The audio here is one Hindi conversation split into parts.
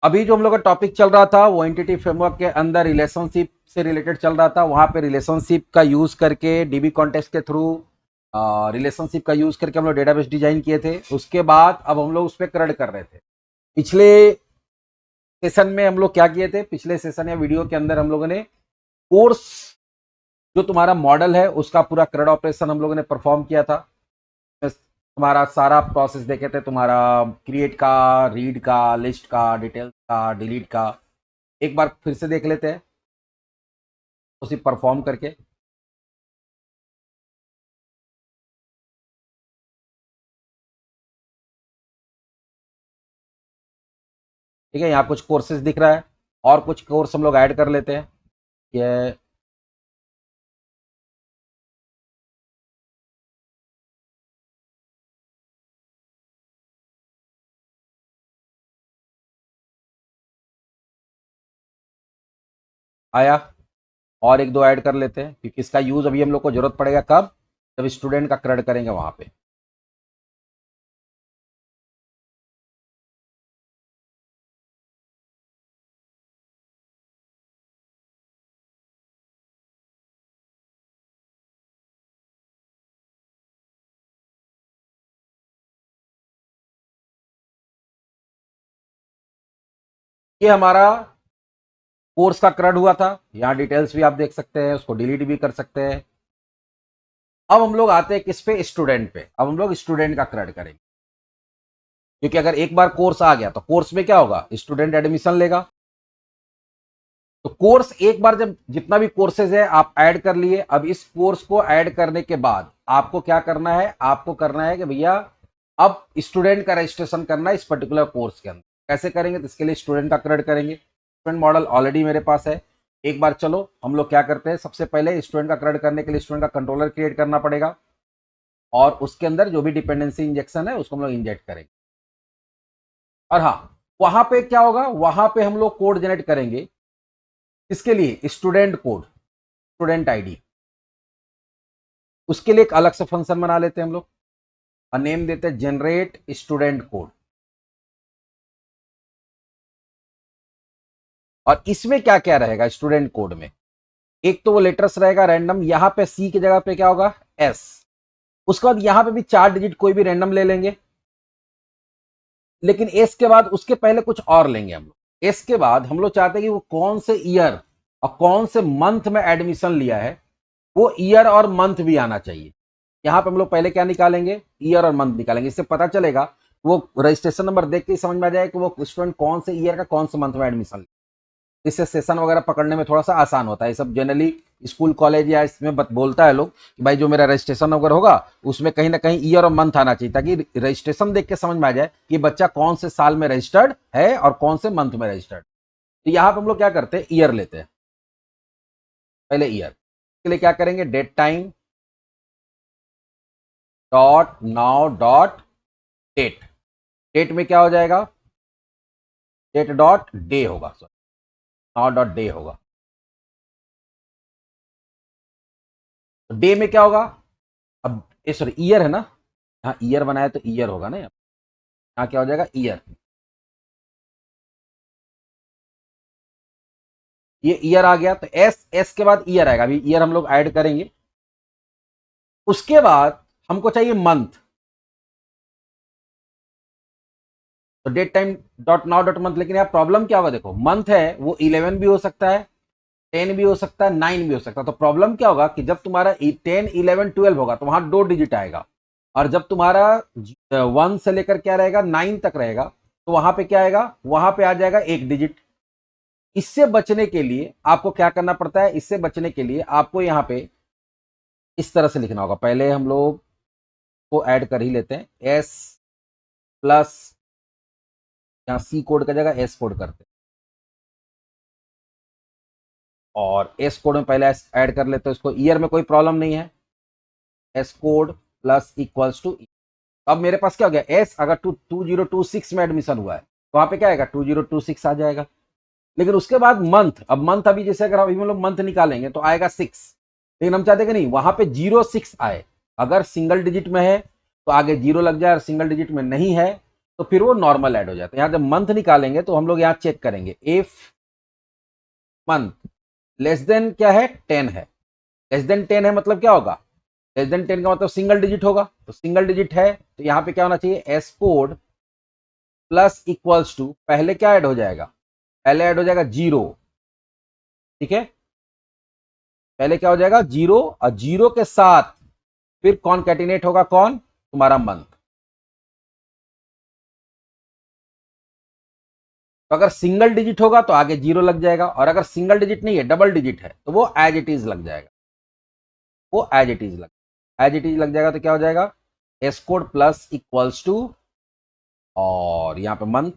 अभी जो हम लोग का टॉपिक चल रहा था वो एंटिटी फ्रेमवर्क के अंदर रिलेशनशिप से रिलेटेड चल रहा था। वहां पे रिलेशनशिप का यूज करके डीबी कॉन्टेक्स्ट के थ्रू रिलेशनशिप का यूज करके हम लोग डेटाबेस डिजाइन किए थे। उसके बाद अब हम लोग उस पर क्रड कर रहे थे। पिछले सेशन में हम लोग क्या किए थे, पिछले सेशन या वीडियो के अंदर हम लोगों ने कोर्स जो तुम्हारा मॉडल है उसका पूरा क्रड ऑपरेशन हम लोगों ने परफॉर्म किया था। तुम्हारा सारा प्रोसेस देखे थे, तुम्हारा क्रिएट का, रीड का, लिस्ट का, डिटेल्स का, डिलीट का। एक बार फिर से देख लेते हैं उसी परफॉर्म करके। ठीक है, यहाँ कुछ कोर्सेज दिख रहा है और कुछ कोर्स हम लोग ऐड कर लेते हैं। ये आया, और एक दो ऐड कर लेते हैं क्योंकि इसका यूज अभी हम लोग को जरूरत पड़ेगा कब, जब स्टूडेंट का क्रेड करेंगे वहां पे। ये हमारा कोर्स का क्रेड हुआ था। यहाँ डिटेल्स भी आप देख सकते हैं, उसको डिलीट भी कर सकते हैं। अब हम लोग आते हैं किस पे, स्टूडेंट पे। अब हम लोग स्टूडेंट का क्रेड करेंगे क्योंकि अगर एक बार कोर्स आ गया तो कोर्स में क्या होगा, स्टूडेंट एडमिशन लेगा। तो कोर्स एक बार जब जितना भी कोर्सेज है आप ऐड कर लिए, अब इस कोर्स को ऐड करने के बाद आपको क्या करना है, आपको करना है कि भैया अब स्टूडेंट का रजिस्ट्रेशन करना है इस पर्टिकुलर कोर्स के अंदर। कैसे करेंगे, तो इसके लिए स्टूडेंट का क्रेडिट करेंगे। स्टूडेंट मॉडल ऑलरेडी मेरे पास है। एक बार चलो हम लोग क्या करते हैं, सबसे पहले स्टूडेंट का क्रेडिट करने के लिए स्टूडेंट का कंट्रोलर क्रिएट करना पड़ेगा और उसके अंदर जो भी डिपेंडेंसी इंजेक्शन है उसको हम लोग इंजेक्ट करेंगे। और हाँ, वहां पे क्या होगा, वहां पे हम लोग कोड जनरेट करेंगे। इसके लिए स्टूडेंट कोड, स्टूडेंट आईडी, उसके लिए एक अलग से फंक्शन बना लेते हैं हम लोग और नेम देते हैं जनरेट स्टूडेंट कोड। और इसमें क्या क्या रहेगा स्टूडेंट कोड में, एक तो वो लेटर्स रहेगा रैंडम, यहां पे सी की जगह पे क्या होगा, एस। उसके बाद यहां पे भी 4 डिजिट कोई भी रैंडम ले लेंगे, लेकिन एस के बाद उसके पहले कुछ और लेंगे हम लोग। एस के बाद हम लोग चाहते हैं कि वो कौन से ईयर और कौन से मंथ में एडमिशन लिया है, वो ईयर और मंथ भी आना चाहिए। यहां पे हम लोग पहले क्या निकालेंगे, ईयर और मंथ निकालेंगे। इससे पता चलेगा, वो रजिस्ट्रेशन नंबर देख के ही समझ में आ जाएगा कि वो स्टूडेंट कौन से ईयर का कौन से मंथ में एडमिशन लिया। इससे सेशन वगैरह पकड़ने में थोड़ा सा आसान होता है। ये सब जनरली स्कूल कॉलेज या इसमें बोलता है लोग कि भाई जो मेरा रजिस्ट्रेशन वगैरह होगा उसमें कहीं ना कहीं ईयर और मंथ आना चाहिए, ताकि रजिस्ट्रेशन देख के समझ में आ जाए कि बच्चा कौन से साल में रजिस्टर्ड है और कौन से मंथ में रजिस्टर्ड। तो यहाँ पर हम लोग क्या करते हैं, ईयर लेते हैं पहले। ईयर के लिए क्या करेंगे, date time dot now dot date. Date में क्या हो जाएगा, डेट डॉट डे होगा, सॉरी नाउ डॉट डे होगा। तो डे में क्या होगा, अब सॉरी ईयर है ना, हाँ ईयर बनाया तो ईयर होगा ना, यहाँ क्या हो जाएगा, ईयर। ये ईयर आ गया, तो एस, एस के बाद ईयर आएगा। अभी ईयर हम लोग ऐड करेंगे। उसके बाद हमको चाहिए मंथ, तो date time dot now dot month. लेकिन यार प्रॉब्लम क्या होगा, देखो मंथ है वो 11 भी हो सकता है, 10 भी हो सकता है, 9 भी हो सकता है। तो प्रॉब्लम क्या होगा कि जब तुम्हारा 10, 11, 12 होगा तो वहां 2 डिजिट आएगा, और जब तुम्हारा 1 से लेकर क्या रहेगा, 9 तक रहेगा, तो वहां पे क्या आएगा, वहां पे आ जाएगा 1 डिजिट। इससे बचने के लिए आपको क्या करना पड़ता है, इससे बचने के लिए आपको यहां पे इस तरह से लिखना होगा। पहले हम लोग को ऐड कर ही लेते हैं, एस प्लस, यहाँ सी कोड का जगह एस कोड करते हैं, और एस कोड में पहले ऐड कर लेते हैं इसको। ईयर में कोई प्रॉब्लम नहीं है, s code plus equals to. अब मेरे पास क्या हो गया, एस अगर 2026 में एडमिशन हुआ है तो वहां पे क्या आएगा, 2026 आ जाएगा। लेकिन उसके बाद मंथ, अब मंथ अभी जैसे अगर अभी हम लोग मंथ निकालेंगे तो आएगा 6, लेकिन हम चाहते हैं कि नहीं वहां पे 06 आए। अगर सिंगल डिजिट में है तो आगे 0 लग जाए, और सिंगल डिजिट में नहीं है तो फिर वो नॉर्मल ऐड हो जाता है। यहाँ जब मंथ निकालेंगे तो हम लोग यहाँ चेक करेंगे, इफ मंथ लेस देन क्या है 10 है, लेस देन 10 है मतलब क्या होगा, लेस देन 10 का मतलब सिंगल डिजिट होगा, तो सिंगल डिजिट है तो यहाँ पे क्या होना चाहिए, s code plus equals to, पहले क्या ऐड हो जाएगा, पहले ऐड हो जाएगा जीरो, ठीक है, पहले क्या हो जाएगा जीरो, और जीरो के साथ फिर कॉन्कैटिनेट होगा कौन, तुम्हारा मंथ। तो अगर सिंगल डिजिट होगा तो आगे जीरो लग जाएगा, और अगर सिंगल डिजिट नहीं है डबल डिजिट है तो वो एज इट इज लग जाएगा, वो एज इट इज लग जाएगा, तो क्या हो जाएगा, s code plus equals to, और यहां पे मंथ।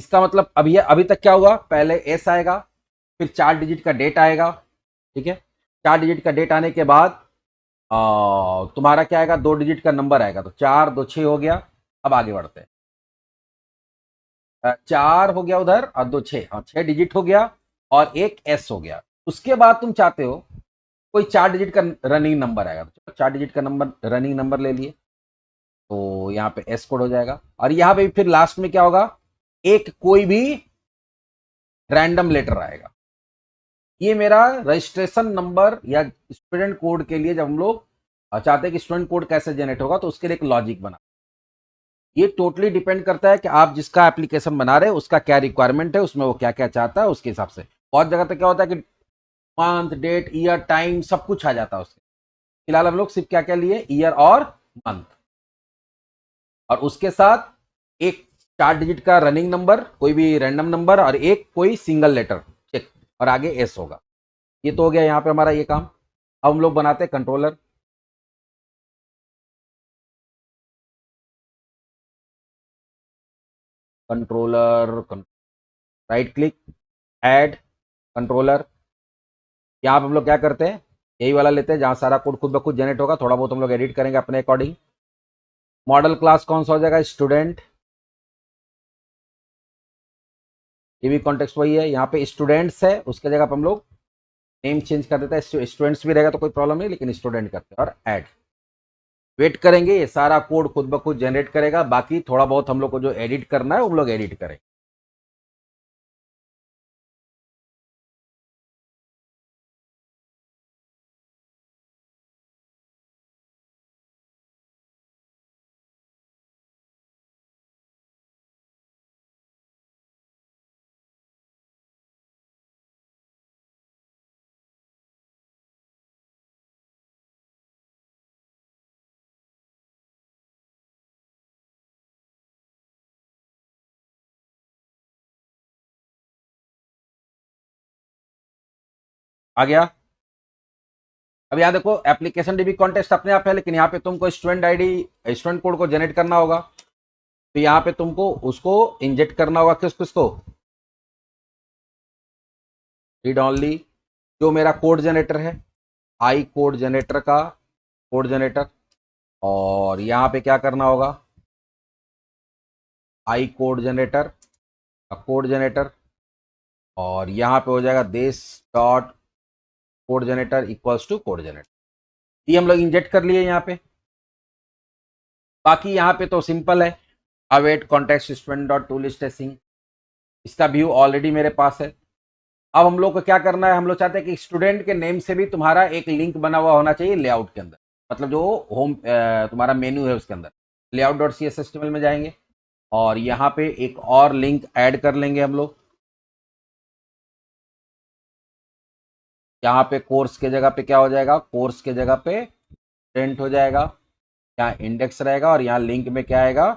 इसका मतलब अभी तक क्या हुआ, पहले एस आएगा, फिर 4 डिजिट का डेट आएगा, ठीक है, 4 डिजिट का डेट आने के बाद तुम्हारा क्या आएगा, 2 डिजिट का नंबर आएगा, तो 4 2 6 हो गया। अब आगे बढ़ते हैं, 4 हो गया उधर और 2 6, हाँ 6 डिजिट हो गया, और एक एस हो गया। उसके बाद तुम चाहते हो कोई 4 डिजिट का रनिंग नंबर आएगा, तो 4 डिजिट का नंबर रनिंग नंबर ले लिए, तो यहाँ पे एस कोड हो जाएगा, और यहाँ पे फिर लास्ट में क्या होगा, एक कोई भी रैंडम लेटर आएगा। ये मेरा रजिस्ट्रेशन नंबर या स्टूडेंट कोड के लिए, जब हम लोग चाहते हैं कि स्टूडेंट कोड कैसे जनरेट होगा, तो उसके लिए एक लॉजिक बना। ये टोटली डिपेंड करता है कि आप जिसका एप्लीकेशन बना रहे हैं उसका क्या रिक्वायरमेंट है, उसमें वो क्या क्या चाहता है, उसके हिसाब से। बहुत जगह पे क्या होता है कि मंथ डेट ईयर टाइम सब कुछ आ जाता है उसके, फिलहाल हम लोग सिर्फ क्या क्या लिए, ईयर और मंथ, और उसके साथ एक 4 डिजिट का रनिंग नंबर, कोई भी रैंडम नंबर, और एक कोई सिंगल लेटर चेक, और आगे एस होगा। ये तो हो गया यहाँ पे हमारा ये काम। अब हम लोग बनाते हैं controller. Controller, right click, add controller. यहाँ पे हम लोग क्या करते हैं, यही वाला लेते हैं जहां सारा कोड खुद ब खुद जनरेट होगा, थोड़ा बहुत हम लोग एडिट करेंगे अपने अकॉर्डिंग। मॉडल क्लास कौन सा हो जाएगा, स्टूडेंट, ये भी कॉन्टेक्स्ट वही है, यहाँ पे स्टूडेंट्स है, उसके जगह पे हम लोग नेम चेंज कर देते हैं, स्टूडेंट्स भी रहेगा तो कोई प्रॉब्लम नहीं, लेकिन स्टूडेंट करते हैं, और ऐड। वेट करेंगे, ये सारा कोड खुद ब खुद जनरेट करेगा, बाकी थोड़ा बहुत हम लोग को जो एडिट करना है वो हम लोग एडिट करेंगे। आ गया। अब यहाँ देखो, एप्लीकेशन डीबी कॉन्टेस्ट अपने आप है, लेकिन यहाँ पे तुमको स्टूडेंट आईडी, स्टूडेंट कोड को जनरेट करना होगा, तो यहाँ पे तुमको उसको इंजेक्ट करना होगा, किस किसको, रीड ऑनली, जो मेरा कोड जनरेटर है, आई कोड जनरेटर का कोड जनरेटर, और यहाँ पे क्या करना होगा, आई कोड जनरेटर का कोड जनरेटर, और यहाँ पे हो जाएगा देश dot code generator equals to code generator. ये हम लोग इंजेक्ट कर लिए यहाँ पे। बाकी यहाँ पे तो सिंपल है, await context student dot to list sync, इसका व्यू ऑलरेडी मेरे पास है। अब हम लोग को क्या करना है, हम लोग चाहते हैं कि स्टूडेंट के नेम से भी तुम्हारा एक लिंक बना हुआ होना चाहिए लेआउट के अंदर, मतलब जो होम तुम्हारा मेन्यू है उसके अंदर, layout dot C S S में जाएंगे, और यहाँ पे एक और लिंक ऐड कर लेंगे हम लोग। यहाँ पे कोर्स के जगह पे क्या हो जाएगा, कोर्स के जगह पे प्रिंट हो जाएगा, यहाँ इंडेक्स रहेगा, और यहाँ लिंक में क्या आएगा,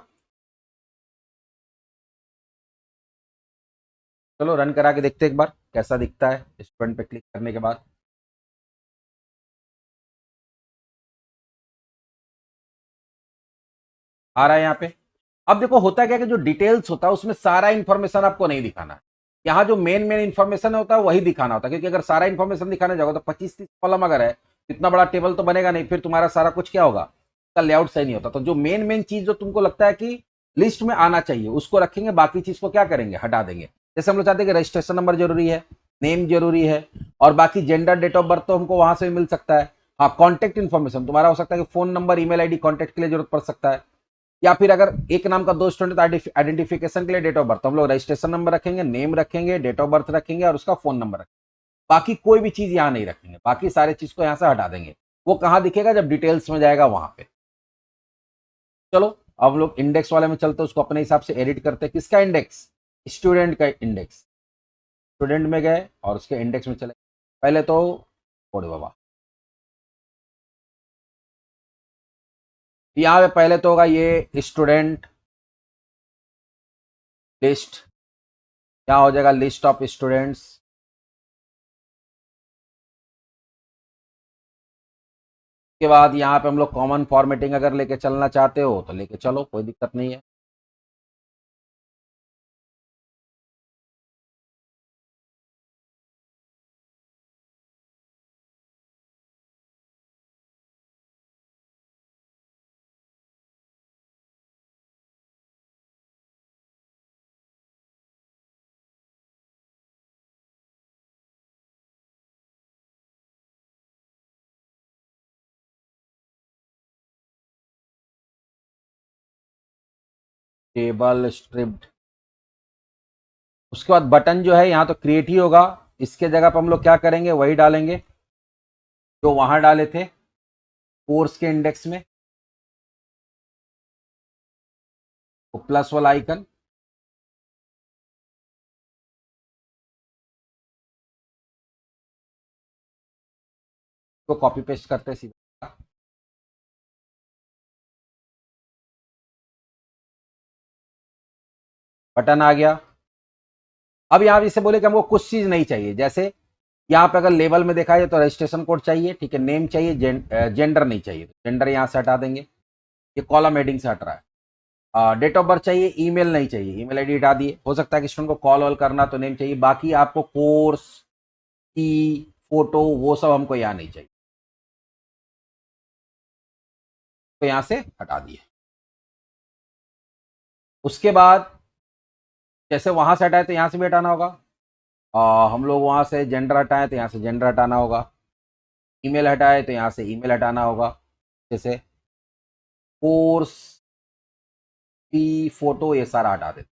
चलो रन करा के देखते हैं एक बार कैसा दिखता है स्टूडेंट पे क्लिक करने के बाद। आ रहा है यहाँ पे। अब देखो होता क्या है कि जो डिटेल्स होता है उसमें सारा इंफॉर्मेशन आपको नहीं दिखाना है, यहाँ जो मेन मेन इंफॉर्मेशन होता है वही दिखाना होता है, क्योंकि अगर सारा इंफॉर्मेशन दिखाने जाओगे तो 25-30 कॉलम अगर है, इतना बड़ा टेबल तो बनेगा नहीं, फिर तुम्हारा सारा कुछ क्या होगा, उसका लेआउट सही नहीं होता। तो जो मेन मेन चीज जो तुमको लगता है कि लिस्ट में आना चाहिए उसको रखेंगे, बाकी चीज को क्या करेंगे, हटा देंगे। जैसे हम लोग चाहते हैं कि रजिस्ट्रेशन नंबर जरूरी है, नेम जरूरी है, और बाकी जेंडर डेट ऑफ बर्थ तो हमको वहां से मिल सकता है। हाँ, कॉन्टेक्ट इन्फॉर्मेशन तुम्हारा हो सकता है कि phone number email ID contact के लिए जरूरत पड़ सकता है, या फिर अगर एक नाम का दो स्टूडेंट आइडेंटिफिकेशन के लिए डेट ऑफ बर्थ, हम लोग रजिस्ट्रेशन नंबर रखेंगे, नेम रखेंगे, डेट ऑफ बर्थ रखेंगे और उसका फोन नंबर रखेंगे। बाकी कोई भी चीज यहाँ नहीं रखेंगे, बाकी सारे चीज को यहाँ से हटा देंगे। वो कहाँ दिखेगा? जब डिटेल्स में जाएगा वहां पे। चलो अब लोग इंडेक्स वाले में चलते हैं, उसको अपने हिसाब से एडिट करते हैं। किसका इंडेक्स? स्टूडेंट का इंडेक्स। स्टूडेंट में गए और उसके इंडेक्स में चले। पहले तो छोड़ बाबा, यहाँ पे पहले तो होगा ये स्टूडेंट लिस्ट। यहाँ हो जाएगा लिस्ट ऑफ स्टूडेंट्स। के बाद यहाँ पे हम लोग कॉमन फॉर्मेटिंग अगर लेके चलना चाहते हो तो लेके चलो, कोई दिक्कत नहीं है। Table striped. उसके बाद बटन जो है यहाँ तो क्रिएट ही होगा। इसके जगह पर हम लोग क्या करेंगे? वही डालेंगे जो वहां डाले थे कोर्स के इंडेक्स में, वो प्लस वाला आइकन। तो कॉपी पेस्ट करते हैं सीधा। बटन आ गया। अब यहाँ इसे बोले कि हमको कुछ चीज नहीं चाहिए, जैसे यहाँ पे अगर लेवल में देखा जाए तो रजिस्ट्रेशन कोड चाहिए, ठीक है, नेम चाहिए, जेंडर नहीं चाहिए, जेंडर यहाँ से हटा देंगे, ये कॉलम हेडिंग से हट रहा है। डेट ऑफ बर्थ चाहिए, ईमेल नहीं चाहिए, ईमेल आईडी हटा दिए। हो सकता है कि स्टूडेंट को कॉल वॉल करना तो नेम चाहिए, बाकी आपको कोर्स की फोटो वो सब हमको यहाँ नहीं चाहिए, तो यहाँ से हटा दिए। उसके बाद जैसे वहां से हटाए तो यहाँ से भी हटाना होगा। हम लोग वहां से जेंडर हटाए तो यहाँ से जेंडर हटाना होगा। ईमेल हटाए तो यहाँ से ईमेल हटाना होगा। जैसे कोर्स की फोटो ये सारा हटा देते।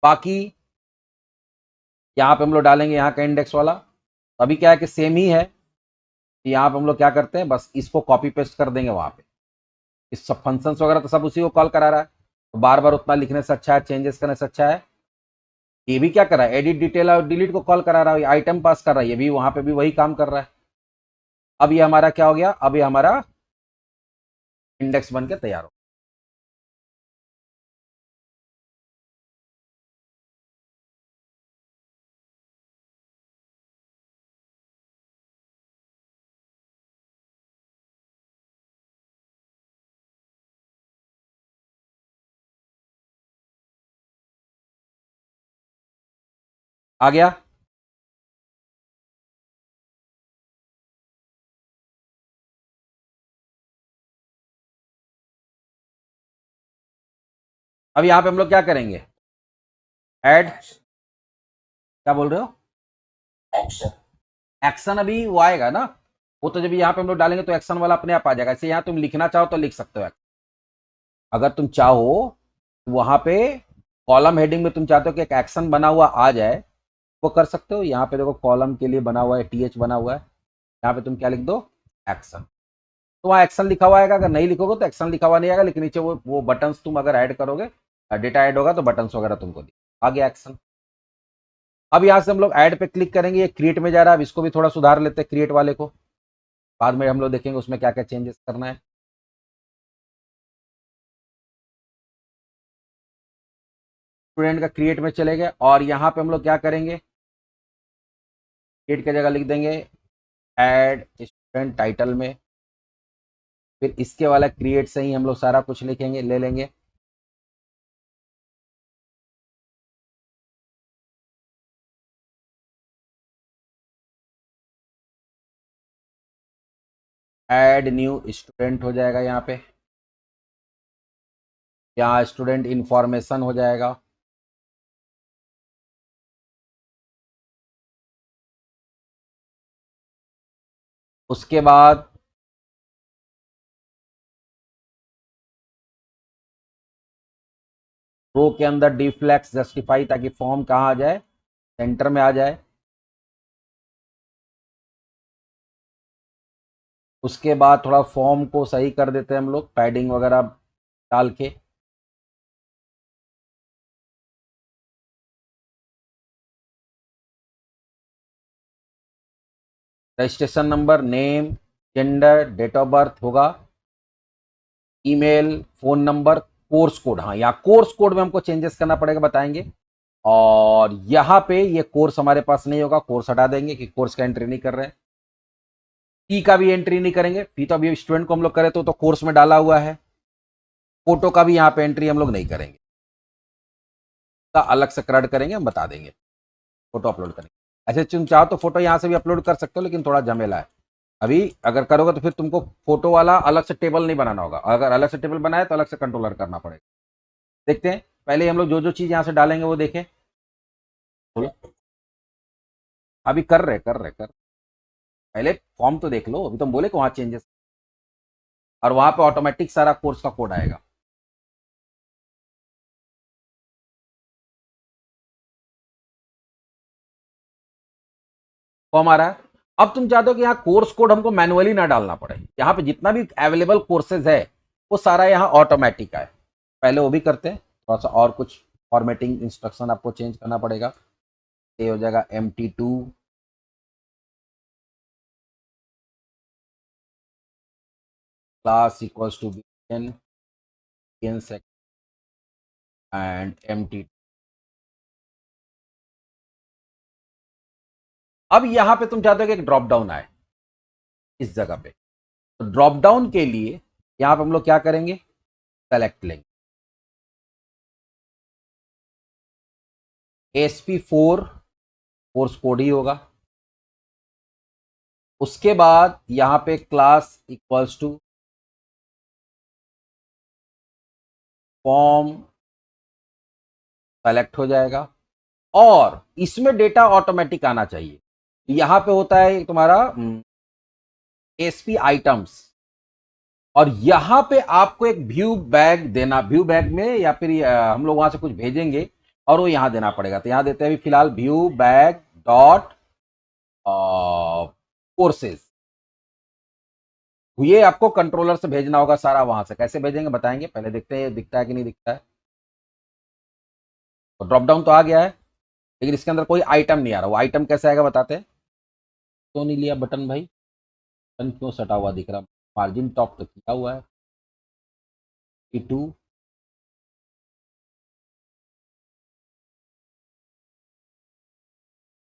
बाकी यहाँ पे हम लोग डालेंगे यहाँ का इंडेक्स वाला। अभी क्या है कि सेम ही है, यहाँ पे हम लोग क्या करते हैं, बस इसको कॉपी पेस्ट कर देंगे वहां पे। इस सब फंक्शंस वगैरह तो सब उसी को कॉल करा रहा है, तो बार बार उतना लिखने से अच्छा है, चेंजेस करने से अच्छा है। ये भी क्या कर रहा है? एडिट डिटेल और डिलीट को कॉल करा रहा है, आइटम पास कर रहा है, ये भी वहां पे भी वही काम कर रहा है। अब ये हमारा क्या हो गया? अब ये हमारा इंडेक्स बन के तैयार हो। आ गया। अब यहाँ पे हम लोग क्या करेंगे? ऐड, क्या बोल रहे हो? एक्शन अभी वो आएगा ना, वो तो जब यहाँ पे हम लोग डालेंगे तो एक्शन वाला अपने आप आ जाएगा। ऐसे यहाँ तुम लिखना चाहो तो लिख सकते हो। अगर तुम चाहो वहां पे कॉलम हेडिंग में तुम चाहते हो कि एक एक्शन बना हुआ आ जाए, वो कर सकते हो। यहाँ पे देखो कॉलम के लिए बना हुआ है, टीएच बना हुआ है, यहाँ पे तुम क्या लिख दो? एक्शन। तो वहाँ एक्शन लिखा हुआ आएगा। अगर नहीं लिखोगे तो एक्शन लिखा हुआ नहीं आएगा, लेकिन नीचे वो बटन्स तुम अगर ऐड करोगे, डेटा ऐड होगा तो बटन्स वगैरह तुमको आ गया एक्शन। अब यहाँ से हम लोग ऐड पे क्लिक करेंगे, ये क्रिएट में जा रहा है। अब इसको भी थोड़ा सुधार लेते हैं, क्रिएट वाले को। बाद में हम लोग देखेंगे उसमें क्या क्या चेंजेस करना है। स्टूडेंट का क्रिएट में चले गए और यहाँ पे हम लोग क्या करेंगे? क्रिएट की जगह लिख देंगे ऐड स्टूडेंट टाइटल में। फिर इसके वाला क्रिएट से ही हम लोग सारा कुछ लिखेंगे, ले लेंगे। ऐड न्यू स्टूडेंट हो जाएगा यहाँ पे, यहाँ स्टूडेंट इंफॉर्मेशन हो जाएगा। उसके बाद रो के अंदर डिफ्लेक्स जस्टिफाई, ताकि फॉर्म कहाँ आ जाए, सेंटर में आ जाए। उसके बाद थोड़ा फॉर्म को सही कर देते हैं हम लोग, पैडिंग वगैरह डाल के। Registration number, name, gender, date of birth होगा, email, phone number, course code. हाँ, यहाँ कोर्स कोड में हमको चेंजेस करना पड़ेगा, बताएंगे। और यहाँ पे ये कोर्स हमारे पास नहीं होगा, कोर्स हटा देंगे कि कोर्स का एंट्री नहीं कर रहे हैं। फी का भी एंट्री नहीं करेंगे, फी तो अभी स्टूडेंट को हम लोग करे तो कोर्स में डाला हुआ है। फोटो का भी यहाँ पे एंट्री हम लोग नहीं करेंगे, का अलग से क्रेडिट करेंगे, हम बता देंगे। फोटो अपलोड करेंगे, ऐसे तुम चाहो तो फोटो यहाँ से भी अपलोड कर सकते हो, लेकिन थोड़ा झमेला है। अभी अगर करोगे तो फिर तुमको फोटो वाला अलग से टेबल नहीं बनाना होगा, अगर अलग से टेबल बनाए तो अलग से कंट्रोलर करना पड़ेगा। देखते हैं, पहले हम लोग जो जो चीज यहाँ से डालेंगे वो देखें। बोलो। अभी कर रहे पहले फॉर्म तो देख लो, अभी तुम बोले कि वहां चेंजेस, और वहां पे ऑटोमेटिक सारा कोर्स का कोड आएगा। फॉर्म आ रहा है। अब तुम चाहते हो कि यहाँ कोर्स कोड हमको मैनुअली ना डालना पड़े, यहाँ पे जितना भी अवेलेबल कोर्सेज है वो सारा यहाँ ऑटोमेटिक है। पहले वो भी करते हैं, थोड़ा सा और कुछ फॉर्मेटिंग इंस्ट्रक्शन आपको चेंज करना पड़ेगा। ये हो जाएगा MT2 class equals to BN and MT। अब यहां पे तुम चाहते हो कि एक ड्रॉप डाउन आए इस जगह पे, तो ड्रॉप डाउन के लिए यहां पे हम लोग क्या करेंगे, सेलेक्ट लेंगे ASP4, कोर्स कोड ही होगा। उसके बाद यहां पे class equals to form select हो जाएगा, और इसमें डेटा ऑटोमेटिक आना चाहिए। यहां पे होता है तुम्हारा ASP आइटम्स, और यहां पे आपको एक व्यू बैग देना, व्यू बैग में या फिर हम लोग वहां से कुछ भेजेंगे और वो यहां देना पड़ेगा। तो यहां देते हैं अभी फिलहाल व्यू बैग डॉट कोर्सेज। ये आपको कंट्रोलर से भेजना होगा सारा, वहां से कैसे भेजेंगे बताएंगे, पहले देखते हैं दिखता है कि नहीं दिखता है। तो ड्रॉप डाउन तो आ गया है, लेकिन इसके अंदर कोई आइटम नहीं आ रहा। वो आइटम कैसे आएगा बताते हैं। क्यों नहीं लिया बटन भाई, बटन क्यों सटा हुआ दिख रहा, मार्जिन टॉप तो किया हुआ है। T2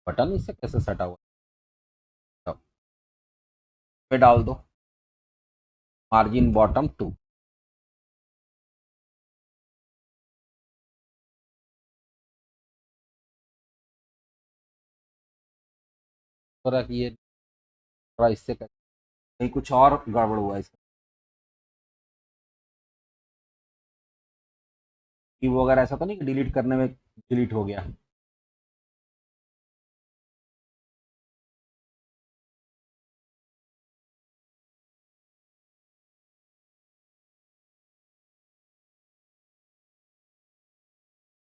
बटन इससे कैसे सटा हुआ, पे डाल दो मार्जिन बॉटम 2। हो रहा कि ये थोड़ा इससे कहीं कुछ और गड़बड़ हुआ है इसका, कि वो अगर ऐसा तो नहीं कि डिलीट करने में डिलीट हो गया।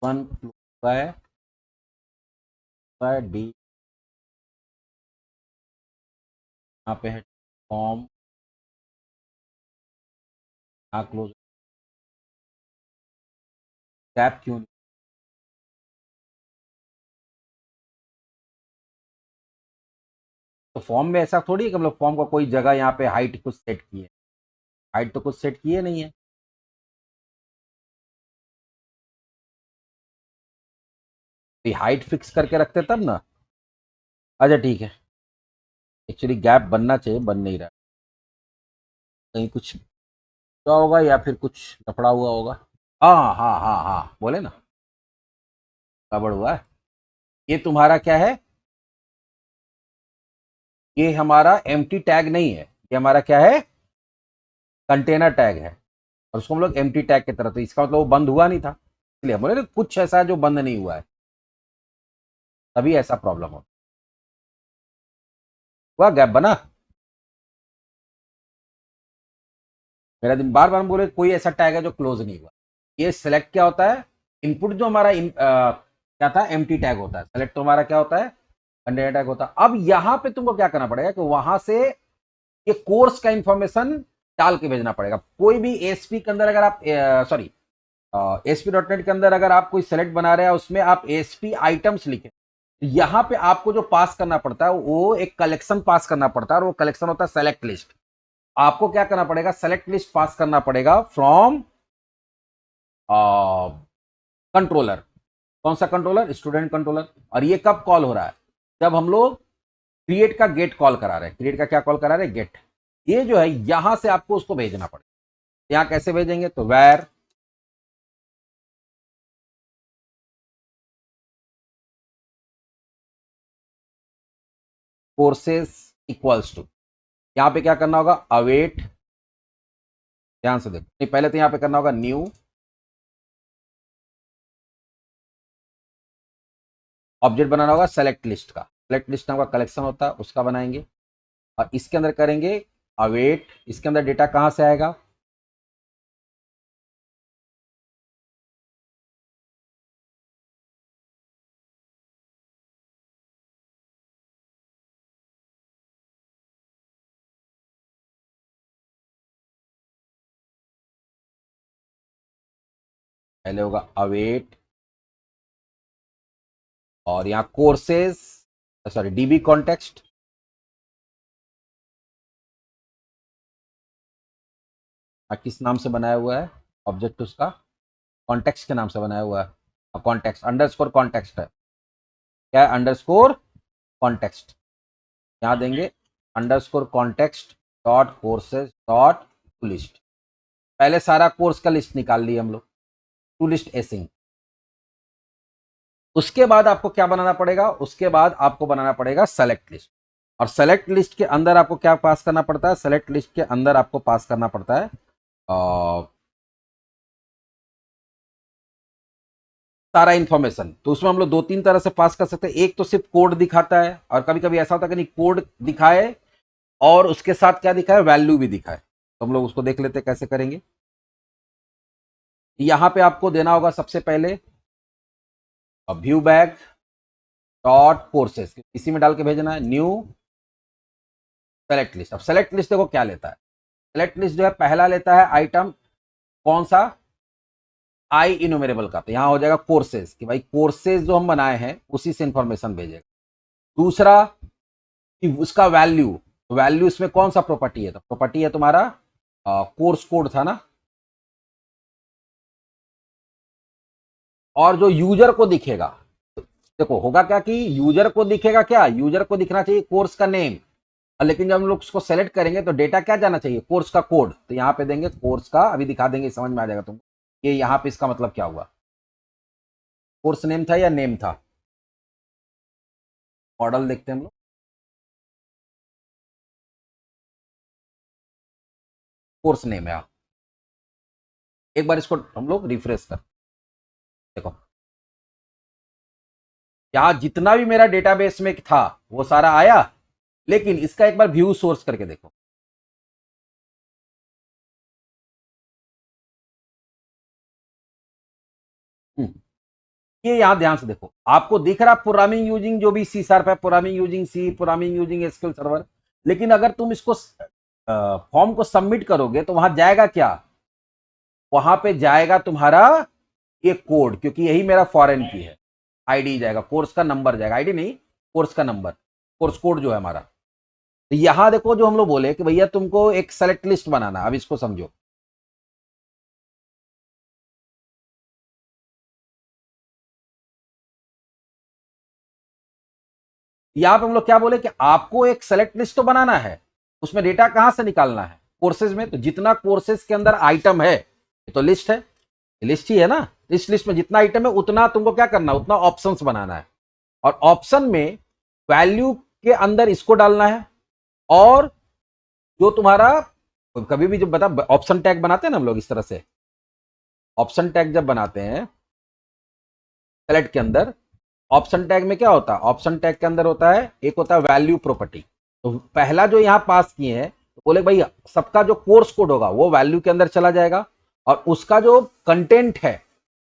1 बाय डी, यहाँ पे है फॉर्म, यहाँ क्लोज, टैप क्यों नहीं? तो फॉर्म में ऐसा थोड़ी है कि हम लोग फॉर्म का कोई जगह यहाँ पे हाइट कुछ सेट की है, हाइट तो कुछ सेट किए नहीं है। तो हाइट फिक्स करके रखते तब ना। अच्छा ठीक है, एक्चुअली गैप बनना चाहिए, बन नहीं रहा, कहीं कुछ हुआ होगा या फिर कुछ लफड़ा हुआ होगा। हाँ हाँ हाँ हाँ, बोले ना गड़बड़ हुआ है। ये तुम्हारा क्या है, ये हमारा एम्प्टी टैग नहीं है, ये हमारा क्या है, कंटेनर टैग है, और उसको हम लोग एम्प्टी टैग की तरह, तो इसका मतलब वो बंद हुआ नहीं था, इसलिए बोले ना कुछ ऐसा है जो बंद नहीं हुआ है, तभी ऐसा प्रॉब्लम हो हुआ, गैप बना। मेरा दिन बार बार बोले कोई ऐसा टैग है जो क्लोज नहीं हुआ। ये सिलेक्ट क्या होता है, इनपुट जो हमारा क्या था, एम्प्टी टैग होता है, सेलेक्ट तो हमारा क्या होता है, कंटेनर टैग होता है। अब यहां पे तुमको क्या करना पड़ेगा कि वहां से ये कोर्स का इंफॉर्मेशन डाल के भेजना पड़ेगा। कोई भी एसपी के अंदर अगर आप सॉरी ASP.NET के अंदर अगर आप कोई सेलेक्ट बना रहे हैं, उसमें आप ASP आइटम्स लिखे, यहां पे आपको जो पास करना पड़ता है वो एक कलेक्शन पास करना पड़ता है, और वो कलेक्शन होता है सेलेक्ट लिस्ट। आपको क्या करना पड़ेगा, सेलेक्ट लिस्ट पास करना पड़ेगा फ्रॉम कंट्रोलर। कौन सा कंट्रोलर, स्टूडेंट कंट्रोलर। और ये कब कॉल हो रहा है, जब हम लोग क्रिएट का गेट कॉल करा रहे हैं। क्रिएट का क्या कॉल करा रहे हैं, गेट। ये जो है यहां से आपको उसको भेजना पड़ेगा। यहां कैसे भेजेंगे, तो वेर कोर्सेस इक्वल्स टू, यहां पे क्या करना होगा, अवेट, ध्यान से देखो, नहीं पहले तो यहां पे करना होगा न्यू, ऑब्जेक्ट बनाना होगा सेलेक्ट लिस्ट का। सेलेक्ट लिस्ट नाम का कलेक्शन होता है, उसका बनाएंगे। और इसके अंदर करेंगे अवेट। इसके अंदर डेटा कहां से आएगा, पहले होगा अवेट, और यहां कोर्सेज, सॉरी डीबी कॉन्टेक्स्ट, किस नाम से बनाया हुआ है ऑब्जेक्ट, उसका कॉन्टेक्स्ट के नाम से बनाया हुआ है। कॉन्टेक्स्ट अंडरस्कोर कॉन्टेक्स्ट है, क्या है, अंडरस्कोर कॉन्टेक्स्ट। यहां देंगे underscore context dot courses dot to list. पहले सारा कोर्स का लिस्ट निकाल लिए हम लोग, टू लिस्ट एसिंग। उसके बाद आपको क्या बनाना पड़ेगा, उसके बाद आपको बनाना पड़ेगा सेलेक्ट लिस्ट। और सेलेक्ट लिस्ट के अंदर आपको क्या पास करना पड़ता है, सेलेक्ट लिस्ट के अंदर आपको पास करना पड़ता है सारा इंफॉर्मेशन। तो उसमें हम लोग दो तीन तरह से पास कर सकते हैं। एक तो सिर्फ कोड दिखाता है, और कभी कभी ऐसा होता है कि नहीं कोड दिखाए और उसके साथ क्या दिखाए, वैल्यू भी दिखाए। तो हम लोग उसको देख लेते हैं कैसे करेंगे। यहां पे आपको देना होगा सबसे पहले व्यू बैग डॉट कोर्सेस, इसी में डाल के भेजना है न्यू सेलेक्ट लिस्ट। अब सेलेक्ट लिस्ट देखो क्या लेता है, सेलेक्ट लिस्ट जो है पहला लेता है आइटम, कौन सा, आई इनोमेरेबल का। तो यहां हो जाएगा कोर्सेज, कि भाई कोर्सेज जो हम बनाए हैं उसी से इंफॉर्मेशन भेजेगा। दूसरा कि उसका वैल्यू, वैल्यू इसमें कौन सा प्रॉपर्टी है, तो प्रॉपर्टी है तुम्हारा कोर्स कोड था ना। और जो यूजर को दिखेगा, देखो होगा क्या कि यूजर को दिखेगा, क्या यूजर को दिखना चाहिए कोर्स का नेम। लेकिन जब हम लोग उसको सेलेक्ट करेंगे तो डेटा क्या जाना चाहिए, कोर्स का कोड। तो यहां पे देंगे कोर्स का, अभी दिखा देंगे, समझ में आ जाएगा तुमको ये यहां पे इसका मतलब क्या हुआ। कोर्स नेम था या नेम था, मॉडल देखते हैं हम लोग। कोर्स नेम है, एक बार इसको हम लोग रिफ्रेश कर, देखो यहां जितना भी मेरा डेटाबेस में था वो सारा आया। लेकिन इसका एक बार व्यू सोर्स करके देखो, ये यहां ध्यान से देखो, आपको दिख रहा प्रोग्रामिंग यूजिंग जो भी सी शार्प है, programming using C, programming using SQL server. लेकिन अगर तुम इसको फॉर्म को सबमिट करोगे तो वहां जाएगा क्या, वहां पे जाएगा तुम्हारा ये कोड, क्योंकि यही मेरा फॉरेन की है। आईडी जाएगा, कोर्स का नंबर जाएगा, आईडी नहीं, कोर्स का नंबर, कोर्स कोड जो है हमारा। तो यहां देखो जो हम लोग बोले कि भैया तुमको एक सेलेक्ट लिस्ट बनाना, अब इसको समझो। यहां पे हम लोग क्या बोले कि आपको एक सेलेक्ट लिस्ट तो बनाना है, उसमें डेटा कहां से निकालना है, कोर्सेज में। तो जितना कोर्सेज के अंदर आइटम है, ये तो लिस्ट है, लिस्ट ही है ना। इस लिस्ट में जितना आइटम है उतना तुमको क्या करना है, उतना ऑप्शंस बनाना है। और ऑप्शन में वैल्यू के अंदर इसको डालना है। और जो तुम्हारा कभी भी जब बता ऑप्शन टैग बनाते हैं ना हम लोग इस तरह से, ऑप्शन टैग जब बनाते हैं सेलेक्ट के अंदर, ऑप्शन टैग में क्या होता है, ऑप्शन टैग के अंदर होता है एक होता है वैल्यू प्रॉपर्टी। तो पहला जो यहां पास किए हैं, तो बोले भाई सबका जो कोर्स कोड होगा वो वैल्यू के अंदर चला जाएगा, और उसका जो कंटेंट है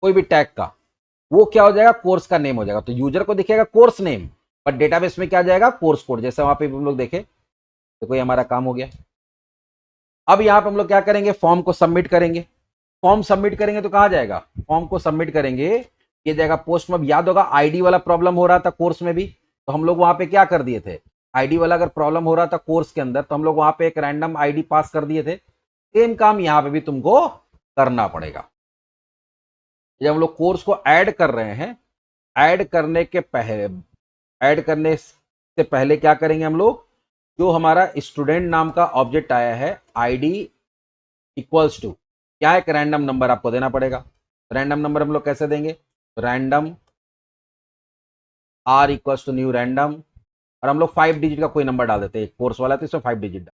कोई भी टैग का, वो क्या हो जाएगा, कोर्स का नेम हो जाएगा। तो यूजर को दिखेगा कोर्स नेम, बट डेटाबेस में क्या जाएगा, कोर्स कोड। जैसे वहां पे हम लोग देखे, तो कोई हमारा काम हो गया। अब यहां पे हम लोग क्या करेंगे, फॉर्म को सबमिट करेंगे। फॉर्म सबमिट करेंगे तो कहां जाएगा, फॉर्म को सबमिट करेंगे, ये जाएगा पोस्ट में। अब याद होगा आईडी वाला प्रॉब्लम हो रहा था कोर्स में भी, तो हम लोग वहां पे क्या कर दिए थे, आईडी वाला अगर प्रॉब्लम हो रहा था कोर्स के अंदर, तो हम लोग वहां पे एक रैंडम आईडी पास कर दिए थे। सेम काम यहां पे भी तुमको करना पड़ेगा। जब हम लोग कोर्स को ऐड कर रहे हैं, ऐड करने के पहले, ऐड करने से पहले क्या करेंगे हम लोग, जो हमारा स्टूडेंट नाम का ऑब्जेक्ट आया है, आईडी इक्वल्स टू, क्या एक रैंडम नंबर आपको देना पड़ेगा। रैंडम नंबर हम लोग कैसे देंगे, random R equals to new random, और हम लोग 5 डिजिट का कोई नंबर डाल देते हैं, कोर्स वाला तो इसमें 5 डिजिट डाल।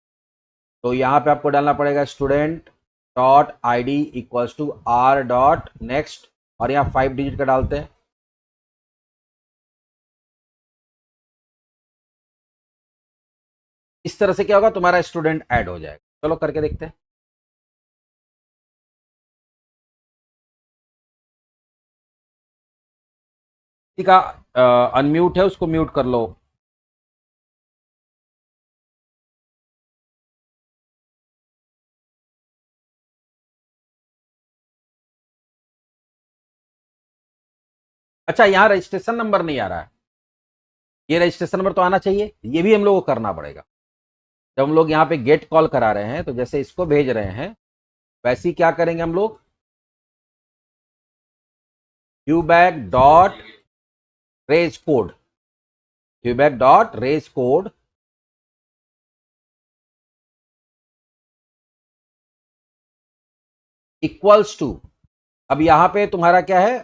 तो यहां पे आपको डालना पड़ेगा student dot I D equals to R dot next, और यहाँ 5 डिजिट का डालते हैं। इस तरह से क्या होगा, तुम्हारा स्टूडेंट ऐड हो जाएगा। चलो करके देखते हैं। किसी का अनम्यूट है, उसको म्यूट कर लो। अच्छा, यहाँ रजिस्ट्रेशन नंबर नहीं आ रहा है, ये रजिस्ट्रेशन नंबर तो आना चाहिए, ये भी हम लोग को करना पड़ेगा। जब हम लोग यहाँ पे गेट कॉल करा रहे हैं, तो जैसे इसको भेज रहे हैं, वैसे ही क्या करेंगे हम लोग, Q back dot res code, Q back dot res code equals to, अब यहां पे तुम्हारा क्या है,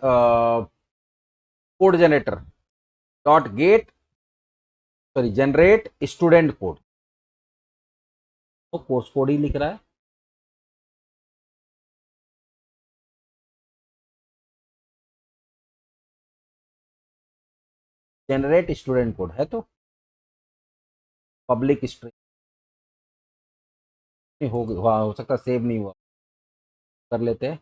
code generator dot get, sorry generate student code, तो कोर्स कोड ही लिख रहा है। जनरेट स्टूडेंट कोड है, तो पब्लिक स्ट्रिंग हो सकता सेव नहीं हुआ, कर लेते हैं।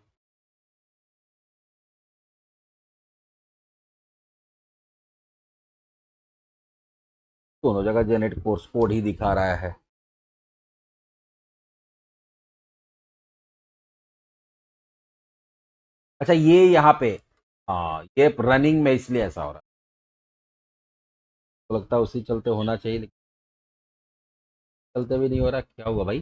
दोनों जगह जनरेट कोर्स कोड ही दिखा रहा है। अच्छा, ये यहाँ पे, हाँ ये रनिंग में इसलिए ऐसा हो रहा है, तो लगता है उसी चलते होना चाहिए, लेकिन चलते भी नहीं हो रहा, क्या हुआ भाई।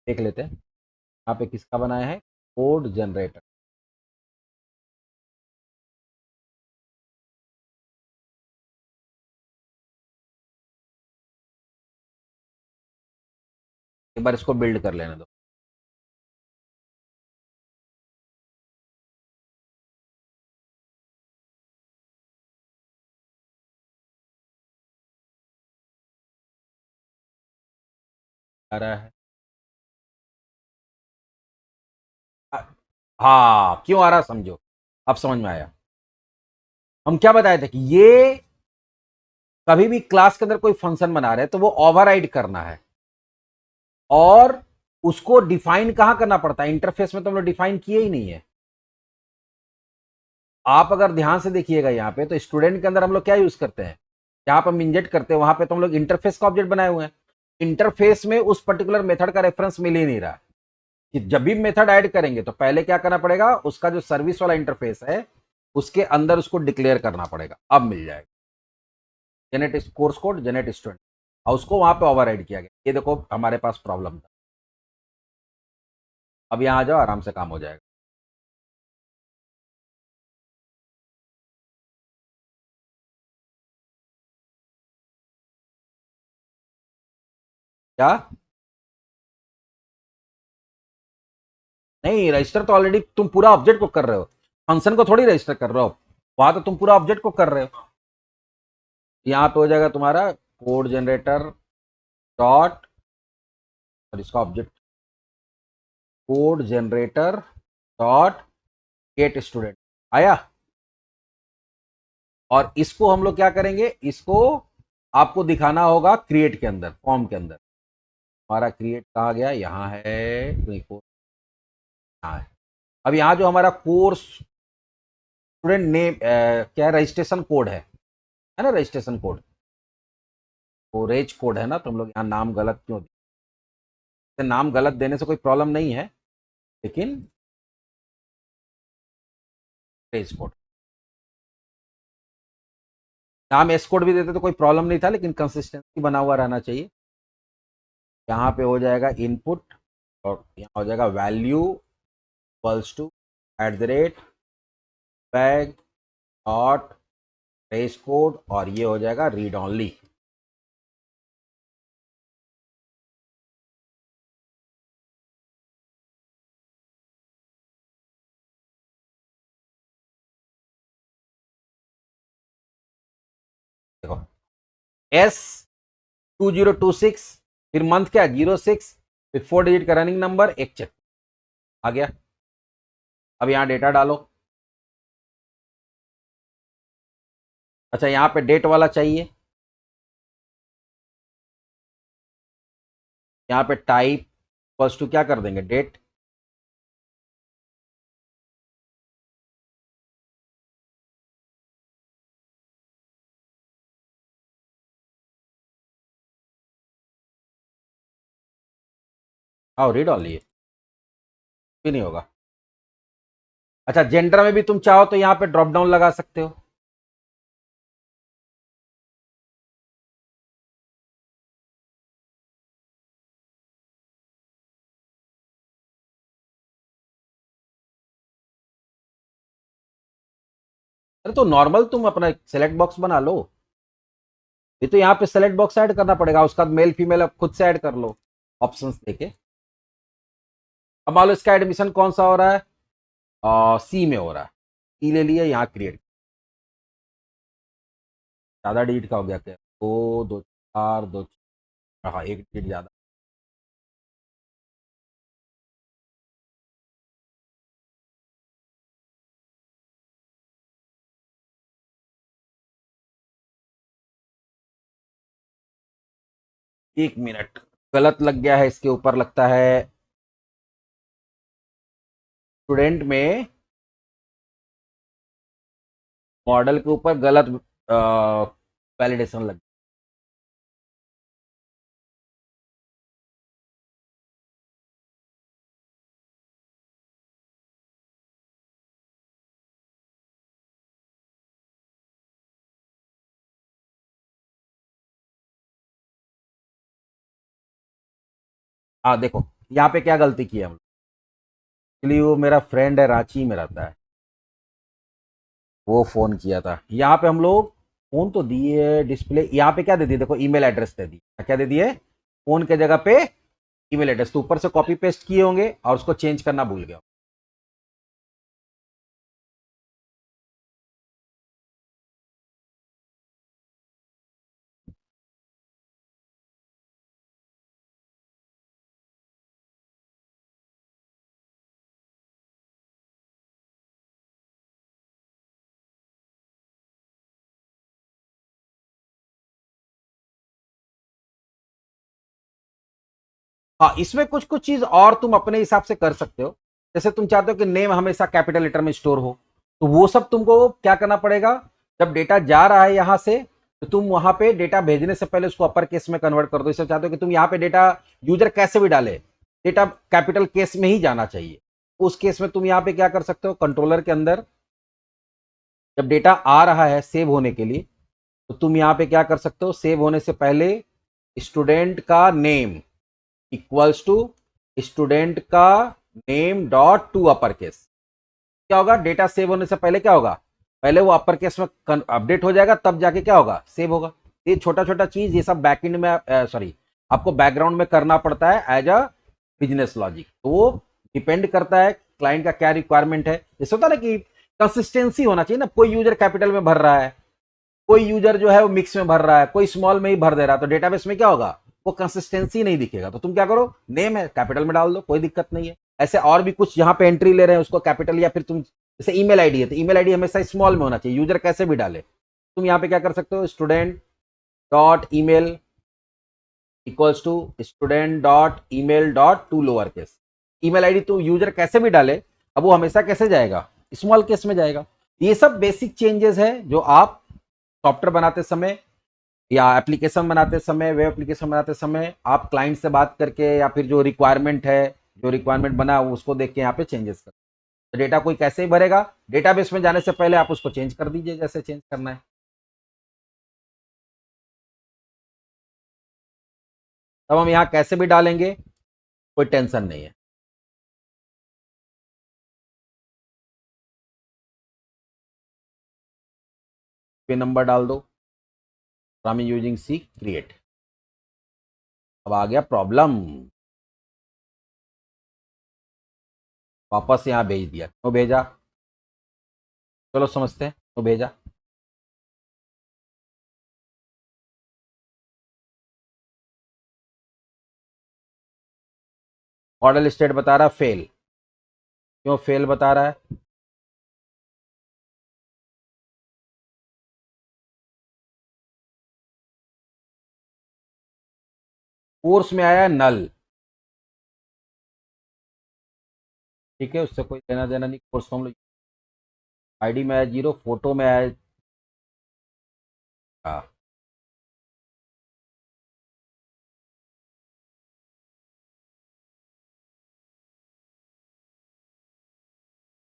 देख लेते हैं, यहाँ पे किसका बनाया है, कोड जनरेटर। एक बार इसको बिल्ड कर लेने दो। आ रहा है, आ- हाँ क्यों आ रहा समझो, अब समझ में आया। हम क्या बताए थे कि ये कभी भी क्लास के अंदर कोई फंक्शन बना रहे हैं, तो वो ओवरराइड करना है, और उसको डिफाइन कहां करना पड़ता है, इंटरफेस में तो हम लोग डिफाइन किए ही नहीं है। आप अगर ध्यान से देखिएगा यहाँ पे, तो स्टूडेंट के अंदर हम लोग क्या यूज करते हैं, जहां पर हम इंजेक्ट करते हैं, वहां पे तो हम लोग इंटरफेस का ऑब्जेक्ट बनाए हुए हैं। इंटरफेस में उस पर्टिकुलर मेथड का रेफरेंस मिल ही नहीं रहा, कि जब भी मेथड ऐड करेंगे तो पहले क्या करना पड़ेगा, उसका जो सर्विस वाला इंटरफेस है उसके अंदर उसको डिक्लेयर करना पड़ेगा। अब मिल जाएगा Janet course code Janet student, और उसको वहां पे ओवरराइड किया गया। ये देखो हमारे पास प्रॉब्लम था। अब यहां आ जाओ, आराम से काम हो जाएगा। क्या, नहीं रजिस्टर तो ऑलरेडी तुम पूरा ऑब्जेक्ट को कर रहे हो, फंक्शन को थोड़ी रजिस्टर कर रहे हो, वहां तो तुम पूरा ऑब्जेक्ट को कर रहे हो। यहाँ पे हो जाएगा तुम्हारा कोड जनरेटर डॉट, और इसका object code generator dot gate student आया। और इसको हम लोग क्या करेंगे, इसको आपको दिखाना होगा क्रिएट के अंदर, फॉर्म के अंदर। हमारा क्रिएट कहा गया, यहाँ है, यहाँ है। अब यहाँ जो हमारा कोर्स स्टूडेंट नेम क्या है, रजिस्ट्रेशन कोड है ना, रजिस्ट्रेशन कोड, वो रेज कोड है ना, तुम लोग यहाँ नाम गलत क्यों दिए? नाम गलत देने से कोई प्रॉब्लम नहीं है, लेकिन रेज कोड, नाम एस कोड भी देते तो कोई प्रॉब्लम नहीं था, लेकिन कंसिस्टेंसी बना हुआ रहना चाहिए। यहाँ पे हो जाएगा इनपुट, और यहाँ हो जाएगा value equals to @ bag dot res code, और ये हो जाएगा रीड ऑनली। देखो S2026, फिर मंथ क्या 06, फिर 4 डिजिट का रनिंग नंबर, एक चेक आ गया। अब यहाँ डेटा डालो। अच्छा, यहाँ पे डेट वाला चाहिए, यहाँ पे टाइप इक्वल्स टू क्या कर देंगे, डेट। आओ रीड ऑनली है, भी नहीं होगा। अच्छा, जेंडर में भी तुम चाहो तो यहाँ पे ड्रॉप डाउन लगा सकते हो। अरे तो नॉर्मल तुम अपना सेलेक्ट बॉक्स बना लो, ये तो यहाँ पे सेलेक्ट बॉक्स ऐड करना पड़ेगा, उसका मेल फीमेल अब खुद से ऐड कर लो ऑप्शंस देके। अब मान लो इसका एडमिशन कौन सा हो रहा है, सी में हो रहा है, सी ले लिया, यहाँ क्रिएट, ज्यादा डिजिट का हो गया क्या, 2 2 4 2, हाँ एक डिजिट ज्यादा। एक मिनट, गलत लग गया है इसके ऊपर, लगता है स्टूडेंट में मॉडल के ऊपर गलत वैलिडेशन लग। हाँ देखो, यहाँ पे क्या गलती की है हम, एक्चुअली वो मेरा फ्रेंड है, रांची में रहता है, वो फोन किया था। यहाँ पे हम लोग फोन तो दिए, डिस्प्ले यहाँ पे क्या दे दिए, देखो ईमेल एड्रेस दे दी, क्या दे दिए, फोन के जगह पे ईमेल एड्रेस, तो ऊपर से कॉपी पेस्ट किए होंगे और उसको चेंज करना भूल गया। हाँ, इसमें कुछ कुछ चीज और तुम अपने हिसाब से कर सकते हो, जैसे तुम चाहते हो कि नेम हमेशा कैपिटल लेटर में स्टोर हो, तो वो सब तुमको क्या करना पड़ेगा, जब डेटा जा रहा है यहां से, तो तुम वहां पे डेटा भेजने से पहले उसको अपर केस में कन्वर्ट कर दो। इससे चाहते हो कि तुम यहाँ पे डेटा यूजर कैसे भी डाले, डेटा कैपिटल केस में ही जाना चाहिए, उस केस में तुम यहाँ पे क्या कर सकते हो, कंट्रोलर के अंदर जब डेटा आ रहा है सेव होने के लिए, तो तुम यहाँ पे क्या कर सकते हो, सेव होने से पहले स्टूडेंट का नेम इक्वल्स टू स्टूडेंट का name dot to upper case. क्या होगा, डेटा सेव होने से पहले क्या होगा, पहले वो अपर केस में अपडेट हो जाएगा, तब जाके क्या होगा, सेव होगा। ये छोटा छोटा चीज, ये सब बैकएंड में सॉरी आपको बैकग्राउंड में करना पड़ता है एज अ बिजनेस लॉजिक, तो वो डिपेंड करता है क्लाइंट का क्या रिक्वायरमेंट है। जैसे होता है ना कि कंसिस्टेंसी होना चाहिए ना, कोई यूजर कैपिटल में भर रहा है, कोई यूजर जो है वो मिक्स में भर रहा है, कोई स्मॉल में ही भर दे रहा है, तो डेटाबेस में क्या होगा, वो कंसिस्टेंसी नहीं दिखेगा। तो तुम क्या करो, नेम है कैपिटल में डाल दो, कोई दिक्कत नहीं है। ऐसे और भी कुछ यहाँ पे एंट्री ले रहे हैं उसको कैपिटल, या फिर तुम जैसे ईमेल आईडी है तो ईमेल आईडी हमेशा स्मॉल में होना चाहिए, यूजर कैसे भी डाले। तुम यहाँ पे क्या कर सकते हो, student dot email equals to student dot email dot to lower case, email ID तो यूजर कैसे भी डाले, अब वो हमेशा कैसे जाएगा, स्मॉल केस में जाएगा। ये सब बेसिक चेंजेस है जो आप सॉफ्टवेयर बनाते समय या एप्लीकेशन बनाते समय, वेब एप्लीकेशन बनाते समय आप क्लाइंट से बात करके या फिर जो रिक्वायरमेंट है, जो रिक्वायरमेंट बना उसको देख के यहाँ पे चेंजेस कर। तो डेटा कोई कैसे ही भरेगा, डेटाबेस में जाने से पहले आप उसको चेंज कर दीजिए जैसे चेंज करना है। तब हम यहाँ कैसे भी डालेंगे, कोई टेंशन नहीं है। पिन नंबर डाल दो, I am using C create. अब आ गया प्रॉब्लम, वापस यहाँ भेज दिया, क्यों भेजा, चलो समझते हैं क्यों भेजा। मॉडल स्टेट बता रहा फेल, क्यों फेल बता रहा है, कोर्स में आया नल, ठीक है, उससे कोई लेना देना नहीं, कोर्स को हम लोग आईडी में आया जीरो, फोटो में आया हाँ।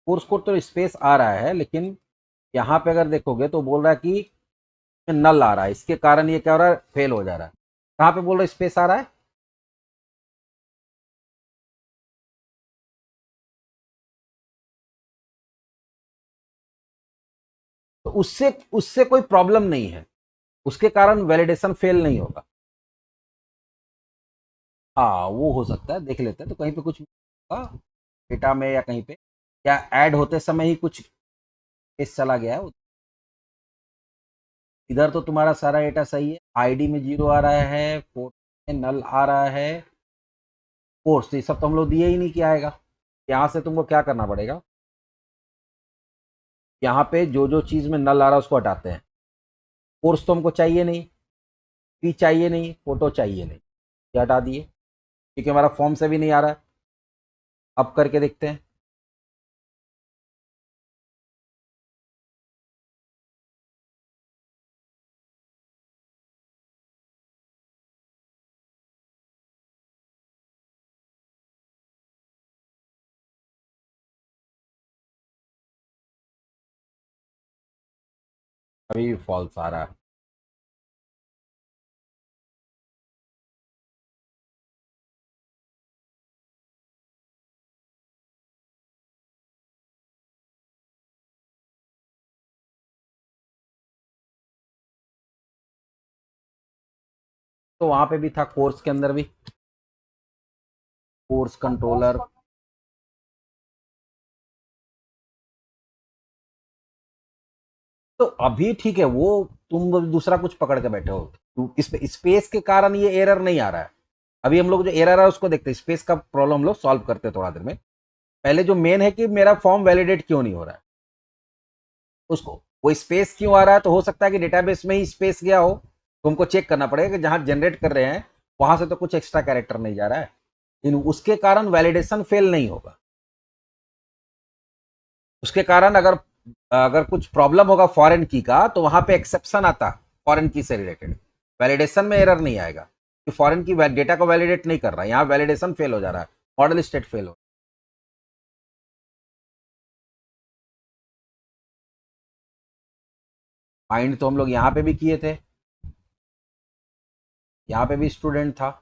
कोर्स कोड तो स्पेस आ रहा है, लेकिन यहाँ पे अगर देखोगे तो बोल रहा है कि नल आ रहा है, इसके कारण ये क्या हो रहा है, फेल हो जा रहा है। कहाँ पे बोल रहा है स्पेस आ रहा है, तो उससे उससे कोई प्रॉब्लम नहीं है, उसके कारण वैलिडेशन फेल नहीं होगा। हाँ वो हो सकता है, देख लेते हैं तो कहीं पे कुछ डेटा में या कहीं पे या ऐड होते समय ही कुछ केस चला गया है। इधर तो तुम्हारा सारा डेटा सही है, आईडी में जीरो आ रहा है, फोटो में नल आ रहा है, कोर्स तो ये सब तो हम लोग दिए ही नहीं, क्या आएगा। यहाँ से तुमको क्या करना पड़ेगा, यहाँ पे जो जो चीज में नल आ रहा है उसको हटाते हैं। कोर्स तो हमको चाहिए नहीं, फी चाहिए नहीं, फोटो चाहिए नहीं, ये हटा दिए, क्योंकि हमारा फॉर्म से भी नहीं आ रहा है। अब करके देखते हैं, अभी फॉल्स आ रहा है। तो वहां पे भी था कोर्स के अंदर भी, कोर्स कंट्रोलर, तो अभी ठीक है, वो तुम दूसरा कुछ पकड़ के बैठे हो, इस स्पेस के कारण ये एरर नहीं आ रहा है। अभी हम लोग जो एरर है उसको देखते हैं, स्पेस का प्रॉब्लम हम लोग सॉल्व करते हैं थोड़ा देर में। पहले जो मेन है कि मेरा फॉर्म वैलिडेट क्यों नहीं हो रहा है, उसको, वो स्पेस क्यों आ रहा है, तो हो सकता है कि डेटाबेस में ही स्पेस गया हो, तो हमको चेक करना पड़ेगा कि जहां जनरेट कर रहे हैं वहां से तो कुछ एक्स्ट्रा कैरेक्टर नहीं जा रहा है, लेकिन उसके कारण वैलिडेशन फेल नहीं होगा। उसके कारण अगर अगर कुछ प्रॉब्लम होगा फॉरेन की का, तो वहां पे एक्सेप्शन आता, फॉरेन की से रिलेटेड वैलिडेशन में एरर नहीं आएगा, कि फॉरेन की डेटा को वैलिडेट नहीं कर रहा, यहाँ वैलिडेशन फेल हो जा रहा है, मॉडल स्टेट फेल हो। फाइंड तो हम लोग यहाँ पे भी किए थे, यहाँ पे भी स्टूडेंट था,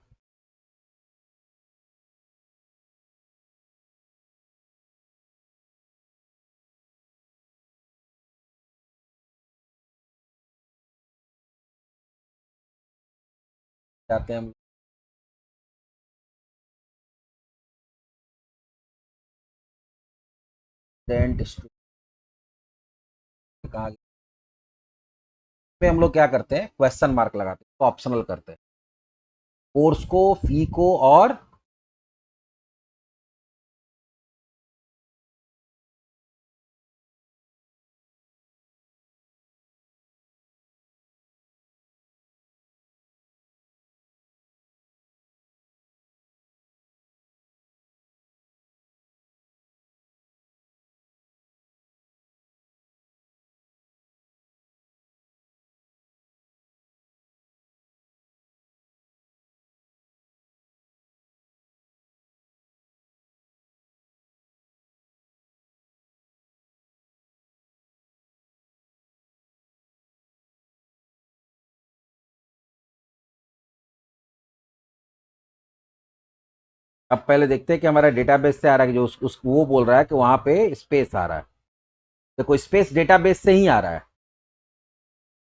जाते हैं हम स्टूडेंट स्टूडेंट कहाँ पे हम लोग क्या करते हैं, क्वेश्चन मार्क लगाते हैं, तो ऑप्शनल करते हैं कोर्स को, फी को और अब पहले देखते हैं कि हमारा डेटाबेस से आ रहा है कि जो वो बोल रहा है कि वहां पे स्पेस आ रहा है। देखो स्पेस डेटाबेस से ही आ रहा है,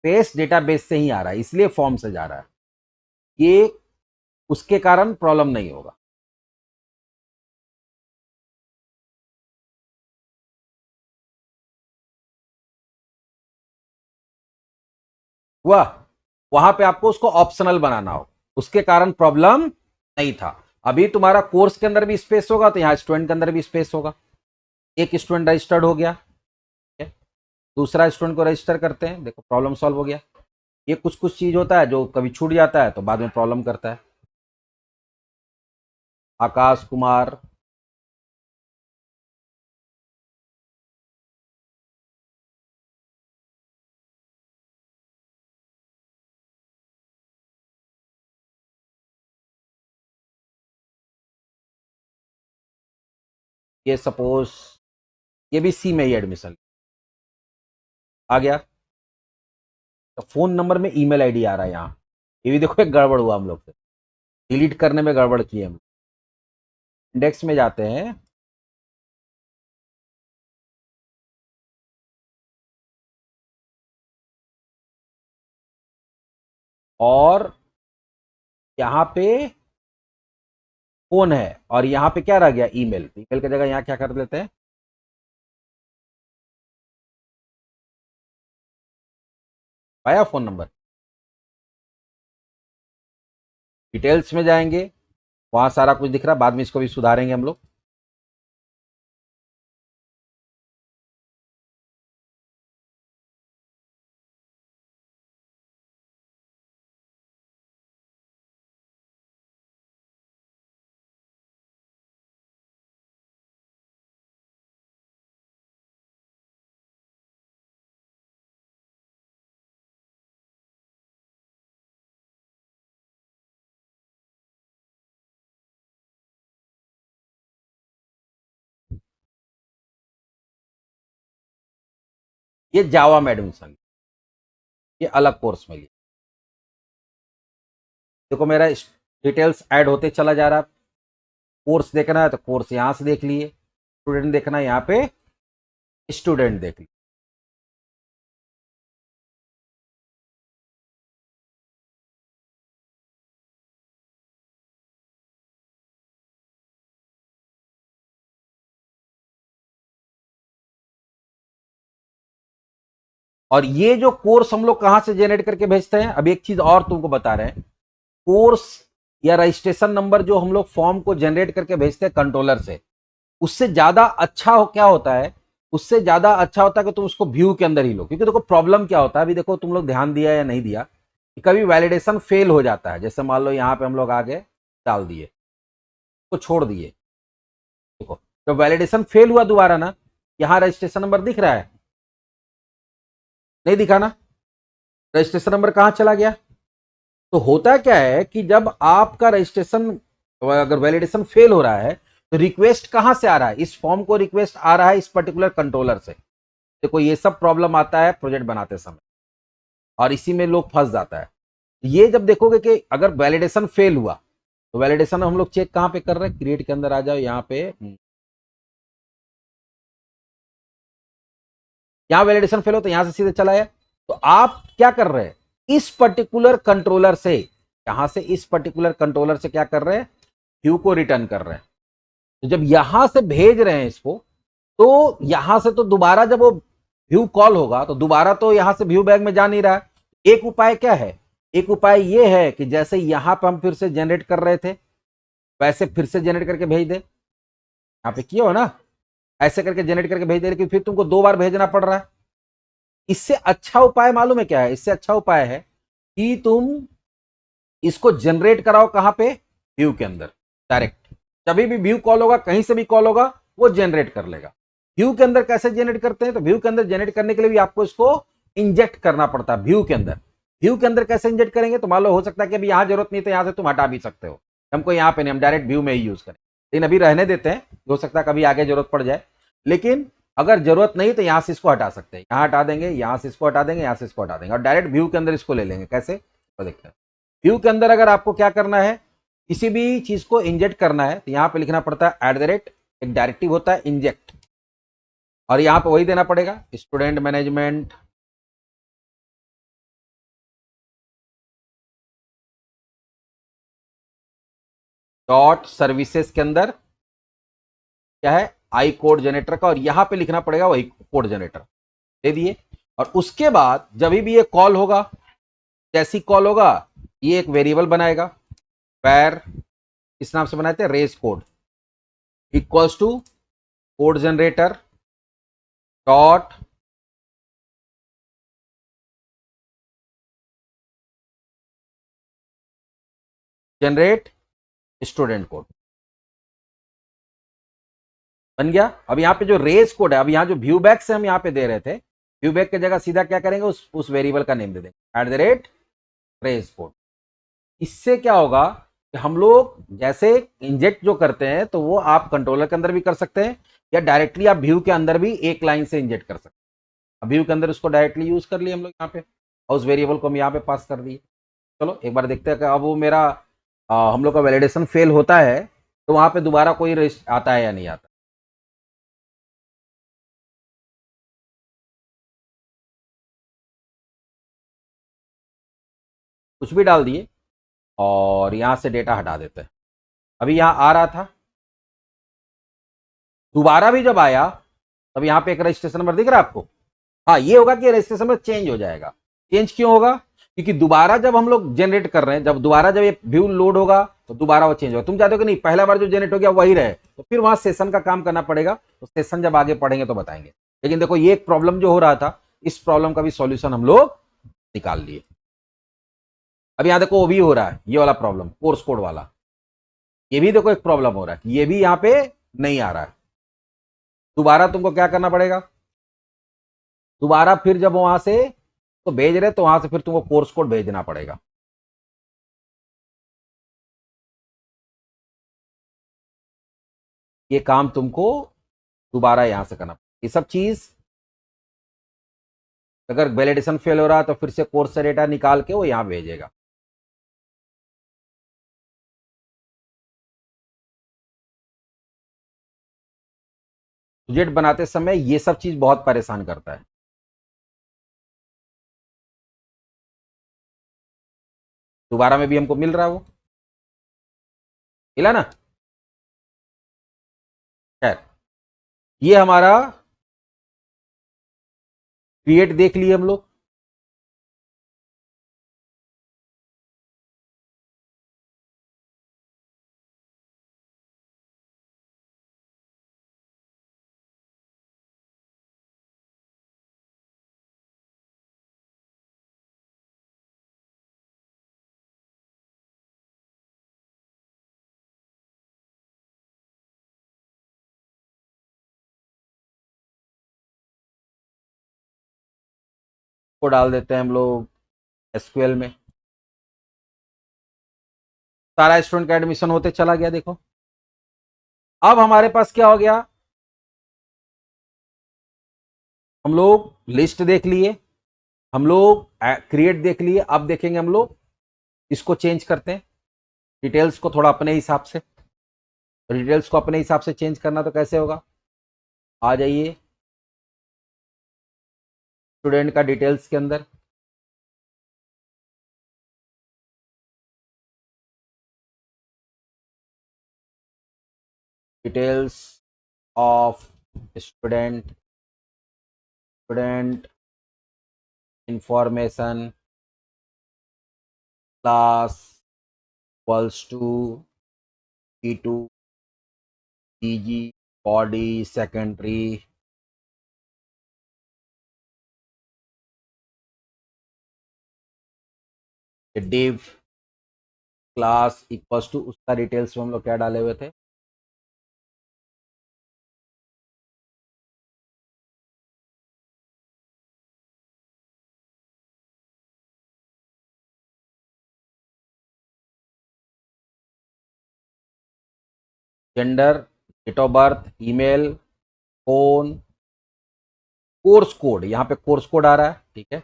स्पेस डेटाबेस से ही आ रहा है, इसलिए फॉर्म से जा रहा है, ये उसके कारण प्रॉब्लम नहीं होगा। वह वहां पे आपको उसको ऑप्शनल बनाना हो, उसके कारण प्रॉब्लम नहीं था। अभी तुम्हारा कोर्स के अंदर भी स्पेस होगा तो यहां स्टूडेंट के अंदर भी स्पेस होगा। एक स्टूडेंट रजिस्टर्ड हो गया, दूसरा स्टूडेंट को रजिस्टर करते हैं, देखो प्रॉब्लम सॉल्व हो गया। ये कुछ कुछ चीज होता है जो कभी छूट जाता है तो बाद में प्रॉब्लम करता है। आकाश कुमार, ये सपोज ये भी सी में ही एडमिशन आ गया, तो फोन नंबर में ईमेल आईडी आ रहा है यहाँ। ये भी देखो एक गड़बड़ हुआ हम लोग से, डिलीट करने में गड़बड़ की हम। इंडेक्स में जाते हैं और यहाँ पे फोन है और यहाँ पे क्या रह गया, ईमेल। ईमेल की जगह यहाँ क्या कर देते हैं, पाया फोन नंबर। डिटेल्स में जाएंगे, वहां सारा कुछ दिख रहा है, बाद में इसको भी सुधारेंगे हम लोग। ये जावा में एडमिशन, ये अलग कोर्स में लिया। देखो मेरा डिटेल्स ऐड होते चला जा रहा है। कोर्स देखना है तो कोर्स यहां से देख लिए, स्टूडेंट देखना है यहाँ पे स्टूडेंट देख लिए। और ये जो कोर्स हम लोग कहां से जनरेट करके भेजते हैं, अब एक चीज और तुमको बता रहे हैं, कोर्स या रजिस्ट्रेशन नंबर जो हम लोग फॉर्म को जनरेट करके भेजते हैं कंट्रोलर से, उससे ज्यादा अच्छा क्या होता है, उससे ज्यादा अच्छा होता है कि तुम उसको व्यू के अंदर ही लो। क्योंकि देखो प्रॉब्लम क्या होता है, अभी देखो तुम लोग ध्यान दिया या नहीं दिया कि कभी वैलिडेशन फेल हो जाता है। जैसे मान लो यहाँ पे हम लोग आगे डाल दिए तो छोड़ दिए, देखो जब वैलिडेशन फेल हुआ दोबारा ना, यहाँ रजिस्ट्रेशन नंबर दिख रहा है, नहीं दिखा ना, रजिस्ट्रेशन नंबर कहां चला गया। तो होता क्या है कि जब आपका रजिस्ट्रेशन अगर वैलिडेशन फेल हो रहा है तो रिक्वेस्ट कहां से आ रहा है, इस फॉर्म को रिक्वेस्ट आ रहा है इस पर्टिकुलर कंट्रोलर से। देखो ये सब प्रॉब्लम आता है प्रोजेक्ट बनाते समय और इसी में लोग फंस जाता है। ये जब देखोगे कि अगर वैलिडेशन फेल हुआ तो वैलिडेशन हम लोग चेक कहां पे कर रहे हैं, क्रिएट के अंदर आ जाओ, यहाँ पे यहां वैलिडेशन फेल हो तो यहां से सीधे चला है। तो आप क्या कर रहे हैं, इस पर्टिकुलर कंट्रोलर से, यहां से इस पर्टिकुलर कंट्रोलर से क्या कर रहे हैं, व्यू को रिटर्न कर रहे हैं। तो जब यहां से भेज रहे हैं इसको, तो यहां से तो दोबारा जब वो व्यू कॉल होगा तो दोबारा तो यहां से व्यू बैग में जा नहीं रहा है। एक उपाय क्या है, एक उपाय ये है कि जैसे यहां पर हम फिर से जनरेट कर रहे थे वैसे फिर से जनरेट करके भेज दे। यहां पे किया हो ना, ऐसे करके जनरेट करके भेज दे, लेकिन फिर तुमको 2 बार भेजना पड़ रहा है। इससे अच्छा उपाय मालूम है क्या है, इससे अच्छा उपाय है कि तुम इसको जनरेट कराओ कहां पे, व्यू के अंदर डायरेक्ट। जब भी व्यू कॉल होगा, कहीं से भी कॉल होगा, वो जनरेट कर लेगा। व्यू के अंदर कैसे जनरेट करते हैं, तो व्यू के अंदर जनरेट करने के लिए भी आपको इसको इंजेक्ट करना पड़ता है व्यू के अंदर। व्यू के अंदर कैसे इंजेक्ट करेंगे, तो मान लो हो सकता है कि अभी यहां जरूरत नहीं, तो यहां से तुम हटा भी सकते हो, हमको यहां पे नहीं, हम डायरेक्ट व्यू में ही यूज करें। लेकिन अभी रहने देते हैं, हो सकता है कभी आगे जरूरत पड़ जाए। लेकिन अगर जरूरत नहीं तो यहां से इसको हटा सकते हैं, यहां हटा देंगे, यहां से इसको हटा देंगे, यहां से इसको हटा देंगे और डायरेक्ट व्यू के अंदर इसको ले लेंगे। कैसे, तो देखते हैं। व्यू के अंदर अगर आपको क्या करना है किसी भी चीज को इंजेक्ट करना है तो यहां पे लिखना पड़ता है @ एक डायरेक्टिव होता है इंजेक्ट, और यहां पे वही देना पड़ेगा स्टूडेंट मैनेजमेंट डॉट सर्विसेज के अंदर क्या है आई कोड जनरेटर का, और यहां पे लिखना पड़ेगा वही कोड जनरेटर दे दिए। और उसके बाद जब भी ये कॉल होगा, जैसी कॉल होगा ये एक वेरिएबल बनाएगा, पैर इस नाम से बनाते हैं res code equals to code generator dot generate student code. बन गया। अब यहाँ पे जो रेस कोड है, अब यहाँ जो व्यू बैक से हम यहाँ पे दे रहे थे, व्यू बैक की जगह सीधा क्या करेंगे, उस वेरिएबल का नेम दे देंगे @रेस कोड। इससे क्या होगा कि हम लोग जैसे इंजेक्ट जो करते हैं तो वो आप कंट्रोलर के अंदर भी कर सकते हैं, या डायरेक्टली आप व्यू के अंदर भी एक लाइन से इंजेक्ट कर सकते हैं। व्यू के अंदर उसको डायरेक्टली यूज कर लिए हम लोग यहाँ पे, और उस वेरिएबल को हम यहाँ पे पास कर दिए। चलो एक बार देखते हैं कि अब वो मेरा हम लोग का वैलिडेशन फेल होता है तो वहां पे दोबारा कोई आता है या नहीं आता। कुछ भी डाल दिए और यहां से डेटा हटा देते हैं। अभी यहां आ रहा था, दोबारा भी जब आया तब यहां पे एक रजिस्ट्रेशन नंबर दिख रहा है आपको। हाँ, ये होगा कि रजिस्ट्रेशन नंबर चेंज हो जाएगा। चेंज क्यों होगा? क्योंकि दोबारा जब हम लोग जनरेट कर रहे हैं, जब दोबारा जब ये व्यू लोड होगा तो दोबारा वो चेंज होगा। तुम चाहते हो कि नहीं पहला बार जो जनरेट हो गया वही रहे, तो फिर वहां सेशन का काम करना पड़ेगा। तो सेशन जब आगे पढ़ेंगे तो बताएंगे। लेकिन देखो ये एक प्रॉब्लम जो हो रहा था, इस प्रॉब्लम का भी सॉल्यूशन हम लोग निकाल लिए। अब यहां देखो वो भी हो रहा है, ये वाला प्रॉब्लम कोर्स कोड वाला, ये भी देखो एक प्रॉब्लम हो रहा है, ये भी यहां पे नहीं आ रहा है। दोबारा तुमको क्या करना पड़ेगा, दोबारा फिर जब वहां से तो भेज रहे तो वहां से फिर तुमको कोर्स कोड भेजना पड़ेगा। ये काम तुमको दोबारा यहां से करना पड़ेगा। ये सब चीज अगर वैलिडेशन फेल हो रहा है तो फिर से कोर्स से डेटा निकाल के वो यहां भेजेगा। प्रोजेक्ट बनाते समय ये सब चीज बहुत परेशान करता है। दोबारा में भी हमको मिल रहा है, वो मिला ना। खैर, ये हमारा क्रिएट देख लिए हम लोग। को डाल देते हैं हम लोग एसक्यूएल में। सारा स्टूडेंट का एडमिशन होते चला गया। देखो अब हमारे पास क्या हो गया, हम लोग लिस्ट देख लिए, हम लोग क्रिएट देख लिए। अब देखेंगे हम लोग इसको चेंज करते हैं, डिटेल्स को थोड़ा अपने हिसाब से। डिटेल्स को अपने हिसाब से चेंज करना तो कैसे होगा, आ जाइए स्टूडेंट का डिटेल्स के अंदर, details of student, student information class equals to P2 PG body secondary div class equals to, उसका डिटेल्स में हम लोग क्या डाले हुए थे, gender, date of birth, email, phone, course code. यहाँ पे कोर्स कोड आ रहा है, ठीक है।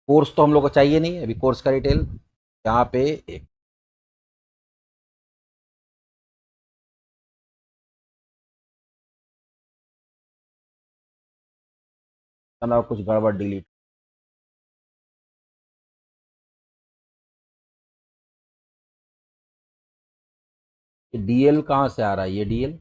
कोर्स तो हम लोग को चाहिए नहीं अभी, कोर्स का डिटेल यहाँ पे एक कुछ गड़बड़ डिलीट। डीएल कहाँ से आ रहा है ये डीएल?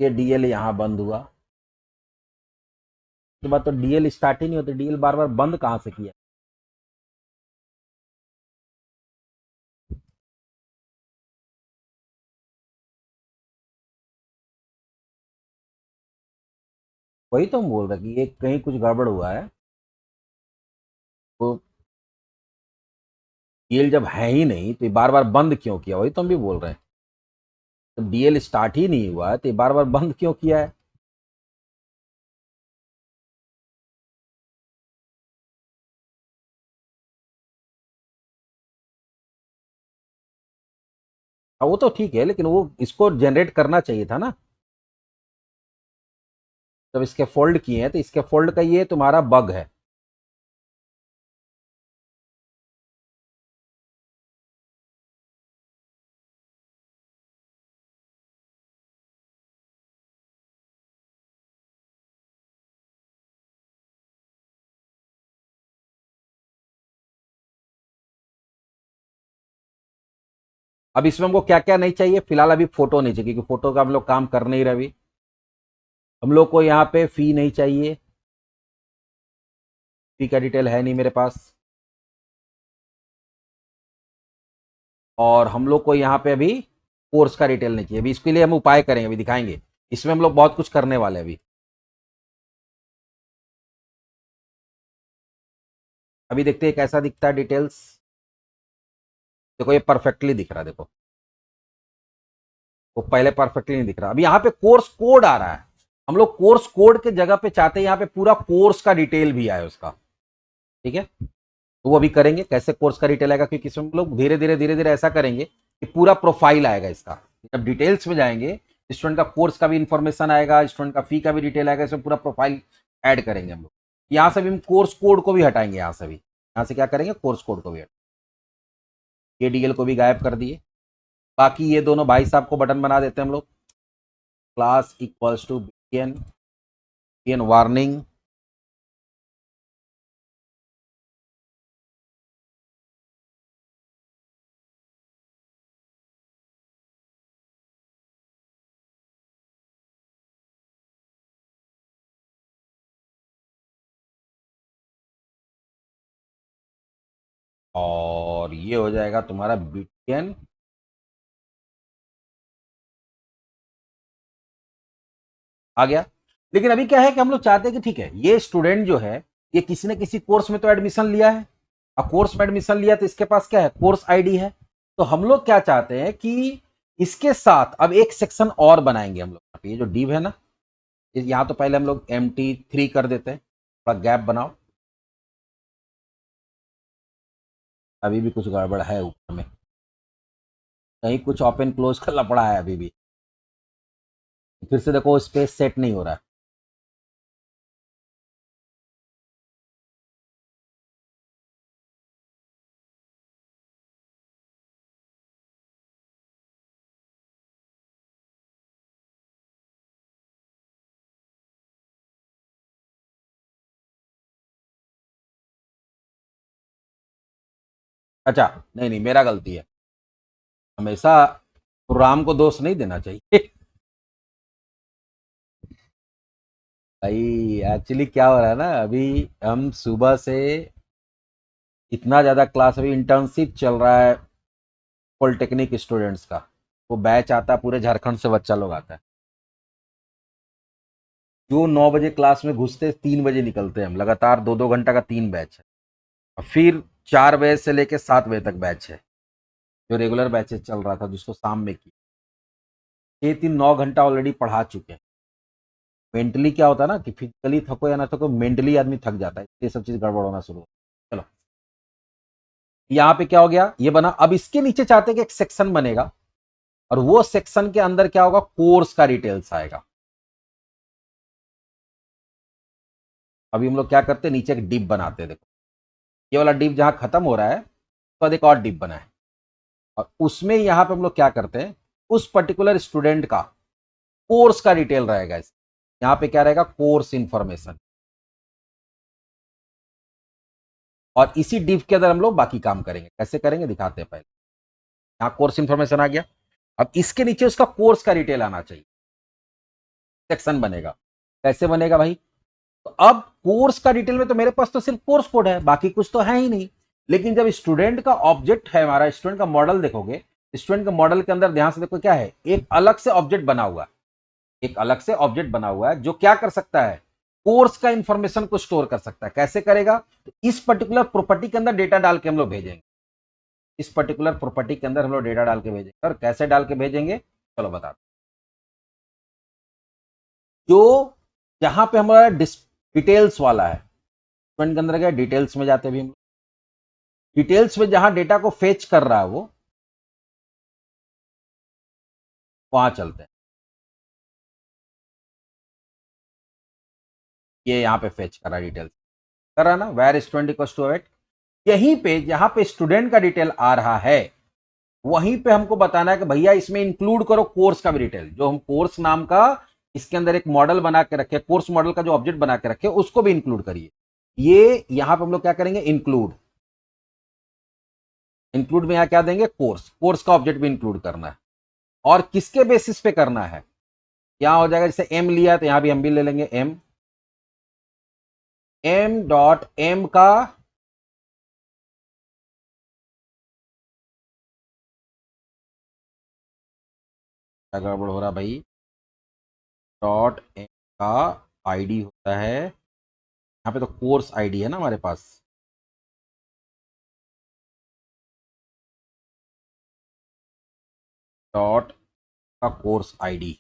ये डीएल यहाँ बंद हुआ, उसके बाद तो डीएल स्टार्ट ही नहीं होती, डीएल बार बार बंद कहाँ से किया? वही तो हम बोल रहे कि ये कहीं कुछ गड़बड़ हुआ है। तो डीएल जब है ही नहीं तो ये बार बार बंद क्यों किया, वही तो हम भी बोल रहे हैं। तो डीएल स्टार्ट ही नहीं हुआ है तो ये बार बार बंद क्यों किया है? हाँ वो तो ठीक है, लेकिन वो इसको जनरेट करना चाहिए था ना। जब इसके फोल्ड किए हैं तो इसके फोल्ड का ये तुम्हारा बग है। अब इसमें हमको क्या क्या नहीं चाहिए, फिलहाल अभी फोटो नहीं चाहिए क्योंकि फोटो का हम लोग काम कर नहीं रहे अभी। हम लोग को यहाँ पे फी नहीं चाहिए, फी का डिटेल है नहीं मेरे पास। और हम लोग को यहाँ पे अभी कोर्स का डिटेल नहीं चाहिए, अभी इसके लिए हम उपाय करेंगे, अभी दिखाएंगे। इसमें हम लोग बहुत कुछ करने वाले हैं अभी। अभी देखते हैं कैसा दिखता है डिटेल्स। देखो ये परफेक्टली दिख रहा है, देखो वो पहले परफेक्टली नहीं दिख रहा। अभी यहाँ पे कोर्स कोड आ रहा है, हम लोग कोर्स कोड के जगह पे चाहते हैं यहाँ पे पूरा कोर्स का डिटेल भी आए उसका। ठीक है, तो वो अभी करेंगे कैसे कोर्स का डिटेल आएगा, क्योंकि इसमें हम लोग धीरे धीरे ऐसा करेंगे कि पूरा प्रोफाइल आएगा इसका। जब डिटेल्स में जाएंगे, स्टूडेंट का कोर्स का भी इंफॉर्मेशन आएगा, स्टूडेंट का फी का भी डिटेल आएगा, इसमें पूरा प्रोफाइल ऐड करेंगे हम लोग। यहाँ से भी हम कोर्स कोड को भी हटाएंगे, यहाँ से भी, यहाँ से क्या करेंगे कोर्स कोड को भी हटाएंगे। ये डीएल को भी गायब कर दिए। बाकी ये दोनों भाई साहब को बटन बना देते हैं हम लोग। Class equals to BN warning. और ये हो जाएगा तुम्हारा बीटीएन। आ गया। लेकिन अभी क्या है कि हम लोग चाहते हैं कि ठीक है, ये स्टूडेंट जो है ये किसी न किसी कोर्स में तो एडमिशन लिया है। अब कोर्स में एडमिशन लिया तो इसके पास क्या है, कोर्स आईडी है। तो हम लोग क्या चाहते हैं कि इसके साथ अब एक सेक्शन और बनाएंगे हम लोग। ये जो डिव है ना, यहाँ तो पहले हम लोग MT3 कर देते हैं, थोड़ा गैप बनाओ। अभी भी कुछ गड़बड़ है ऊपर में, कहीं कुछ ओपन क्लोज का लपड़ा है अभी भी। फिर से देखो स्पेस सेट नहीं हो रहा है। अच्छा, नहीं नहीं मेरा गलती है, हमेशा प्रोग्राम को दोष नहीं देना चाहिए। भाई एक्चुअली क्या हो रहा है ना, अभी हम सुबह से इतना ज़्यादा क्लास, अभी इंटर्नशिप चल रहा है पॉलिटेक्निक स्टूडेंट्स का। वो बैच आता है, पूरे झारखंड से बच्चा लोग आता है। जो 9 बजे क्लास में घुसते 3 बजे निकलते हैं हम, लगातार 2-2 घंटा का 3 बैच है। और फिर 4 बजे से लेकर 7 बजे तक बैच है, जो रेगुलर बैचेस चल रहा था जिसको शाम में की। 6-3-9 घंटा ऑलरेडी पढ़ा चुके हैं। मेंटली क्या होता है ना कि फिजिकली थको या ना थको, मेंटली आदमी थक जाता है, ये सब चीज़ गड़बड़ होना शुरू होता है। चलो, यहाँ पे क्या हो गया, ये बना। अब इसके नीचे चाहते हैं कि एक सेक्शन बनेगा, और वो सेक्शन के अंदर क्या होगा, कोर्स का डिटेल्स आएगा। अभी हम लोग क्या करते हैं, नीचे एक डिप बनाते हैं। देखो ये वाला डिप जहां खत्म हो रहा है तो बाद एक और डिप बना है, और उसमें यहां पे हम लोग क्या करते हैं, उस पर्टिकुलर स्टूडेंट का कोर्स का डिटेल रहेगा। यहां पे क्या रहेगा, कोर्स इंफॉर्मेशन। और इसी डिव के अंदर हम लोग बाकी काम करेंगे। कैसे करेंगे दिखाते हैं। पहले यहां कोर्स इंफॉर्मेशन आ गया, अब इसके नीचे उसका कोर्स का डिटेल आना चाहिए, सेक्शन बनेगा। कैसे बनेगा भाई, तो अब कोर्स का डिटेल में तो मेरे पास तो सिर्फ कोर्स कोड है, बाकी कुछ तो है ही नहीं। लेकिन जब स्टूडेंट का ऑब्जेक्ट है, हमारा स्टूडेंट का मॉडल देखोगे, स्टूडेंट के मॉडल के अंदर ध्यान से देखो क्या है, एक अलग से ऑब्जेक्ट बना हुआ है। एक अलग से ऑब्जेक्ट बना हुआ है जो क्या कर सकता है, कोर्स का इंफॉर्मेशन को स्टोर कर सकता है। कैसे करेगा, तो इस पर्टिकुलर प्रॉपर्टी के अंदर डेटा डाल के हम लोग भेजेंगे। इस पर्टिकुलर प्रॉपर्टी के अंदर हम लोग डेटा डाल के भेजेंगे। और कैसे डाल के भेजेंगे, चलो बता। जो जहां पे हमारा डिटेल्स वाला है, स्टूडेंट के अंदर गया, डिटेल्स में जाते भी हम, डिटेल्स में जहां डेटा को फेच कर रहा है वो, वहां चलते हैं। ये यहां पे फेच कर रहा है, डिटेल्स कर रहा है ना, where student equals to wait. यहीं पे जहां पे स्टूडेंट का डिटेल आ रहा है, वहीं पे हमको बताना है कि भैया इसमें इंक्लूड करो कोर्स का भी डिटेल। जो हम कोर्स नाम का इसके अंदर एक मॉडल बना के रखे, कोर्स मॉडल का जो ऑब्जेक्ट बना के रखे, उसको भी इंक्लूड करिए। ये यहां पे हम लोग क्या करेंगे, इंक्लूड। इंक्लूड में यहां क्या देंगे, कोर्स। कोर्स का ऑब्जेक्ट भी इंक्लूड करना है, और किसके बेसिस पे करना है, यहां हो जाएगा जैसे एम लिया तो यहां भी हम भी ले लेंगे एम। एम डॉट एम का क्या गड़बड़ हो रहा भाई, डॉट एम का आईडी होता है, यहाँ पे तो कोर्स आईडी है ना हमारे पास। डॉट का course ID,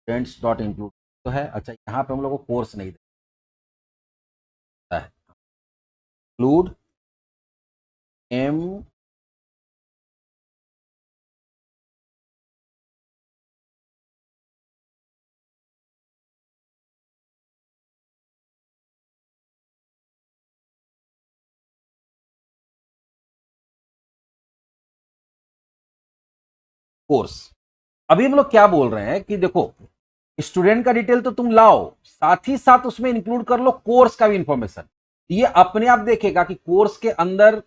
students dot include तो है। अच्छा यहाँ पे हम लोग को कोर्स नहीं देता है, इंक्लूड एम कोर्स। अभी हम लोग क्या बोल रहे हैं कि देखो, स्टूडेंट का डिटेल तो तुम लाओ, साथ ही साथ उसमें इंक्लूड कर लो कोर्स का भी इंफॉर्मेशन। ये अपने आप देखेगा कि कोर्स के अंदर,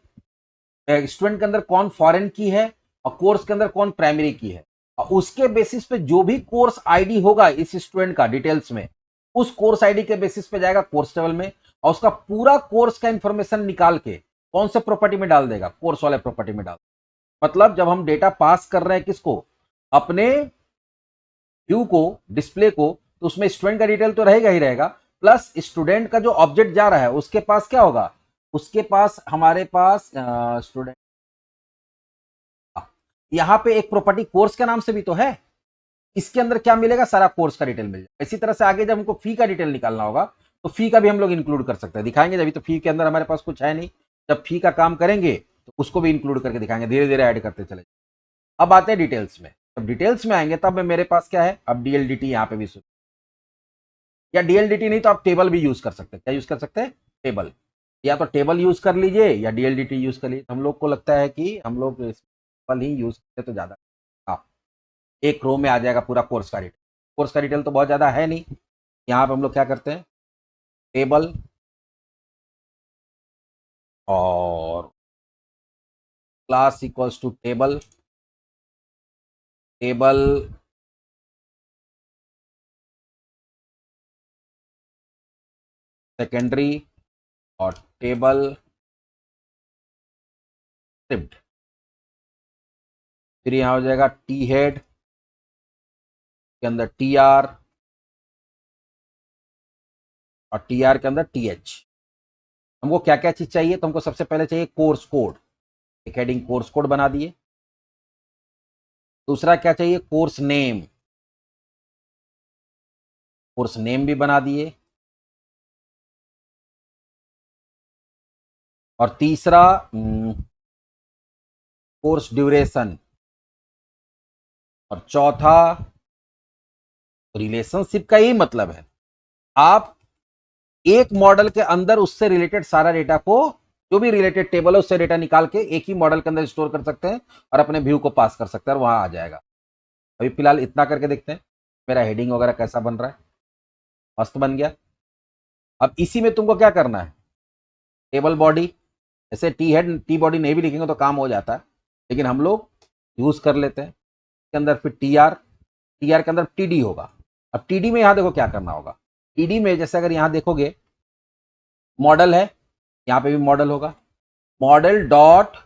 स्टूडेंट के अंदर कौन फॉरेन की है और कोर्स के अंदर कौन प्राइमरी की है, और उसके बेसिस पे जो भी कोर्स आईडी होगा इस स्टूडेंट का डिटेल्स में, उस कोर्स आईडी के बेसिस पे जाएगा कोर्स टेबल में, और उसका पूरा कोर्स का इंफॉर्मेशन निकाल के कौन से प्रॉपर्टी में डाल देगा, कोर्स वाले प्रॉपर्टी में डाल। मतलब जब हम डेटा पास कर रहे हैं किसको, अपने व्यू को, डिस्प्ले को, तो उसमें स्टूडेंट का डिटेल तो रहेगा ही रहेगा, प्लस स्टूडेंट का जो ऑब्जेक्ट जा रहा है उसके पास क्या होगा, उसके पास हमारे पास स्टूडेंट, यहां पे एक प्रॉपर्टी कोर्स के नाम से भी तो है, इसके अंदर क्या मिलेगा, सारा कोर्स का डिटेल मिल जाएगा। इसी तरह से आगे जब हमको फी का डिटेल निकालना होगा तो फी का भी हम लोग इंक्लूड कर सकते हैं, दिखाएंगे। जब तो फी के अंदर हमारे पास कुछ है नहीं, जब फी का काम करेंगे तो उसको भी इंक्लूड करके दिखाएंगे, धीरे धीरे ऐड करते चले। अब आते हैं डिटेल्स में। जब डिटेल्स में आएंगे तब मेरे पास क्या है, अब डीएलडीटी यहाँ पे भी, या डीएलडीटी नहीं तो आप टेबल भी यूज कर सकते हैं। क्या यूज कर सकते हैं, टेबल। या तो टेबल यूज कर लीजिए या डीएलडीटी यूज कर लीजिए। हम लोग को लगता है कि हम लोग टेबल ही यूज करते तो ज्यादा, हाँ, एक रो में आ जाएगा पूरा कोर्स का डिटेल। कोर्स का डिटेल तो बहुत ज्यादा है नहीं, यहाँ पे हम लोग क्या करते हैं, टेबल और class equals to table, table secondary और टेबल शिफ्ट। फिर यहाँ हो जाएगा टी हेड के अंदर टी आर, और टी आर के अंदर टी एच। हमको क्या क्या चीज चाहिए, तो हमको सबसे पहले चाहिए कोर्स कोड, एक हेडिंग कोर्स कोड बना दिए। दूसरा क्या चाहिए, कोर्स नेम, कोर्स नेम भी बना दिए। और तीसरा कोर्स ड्यूरेशन, और चौथा रिलेशनशिप का यही मतलब है, आप एक मॉडल के अंदर उससे रिलेटेड सारा डेटा को, जो भी रिलेटेड टेबल है उससे डेटा निकाल के एक ही मॉडल के अंदर स्टोर कर सकते हैं और अपने व्यू को पास कर सकते हैं और वहां आ जाएगा। अभी फिलहाल इतना करके देखते हैं मेरा हेडिंग वगैरह कैसा बन रहा है। मस्त बन गया। अब इसी में तुमको क्या करना है, टेबल बॉडी, ऐसे टी हेड टी बॉडी नहीं भी लिखेंगे तो काम हो जाता है, लेकिन हम लोग यूज कर लेते हैं। इसके अंदर फिर टी आर के अंदर टी डी होगा। अब टी डी में यहां देखो क्या करना होगा। टी डी में जैसे अगर यहां देखोगे मॉडल है, यहां पे भी मॉडल होगा, model dot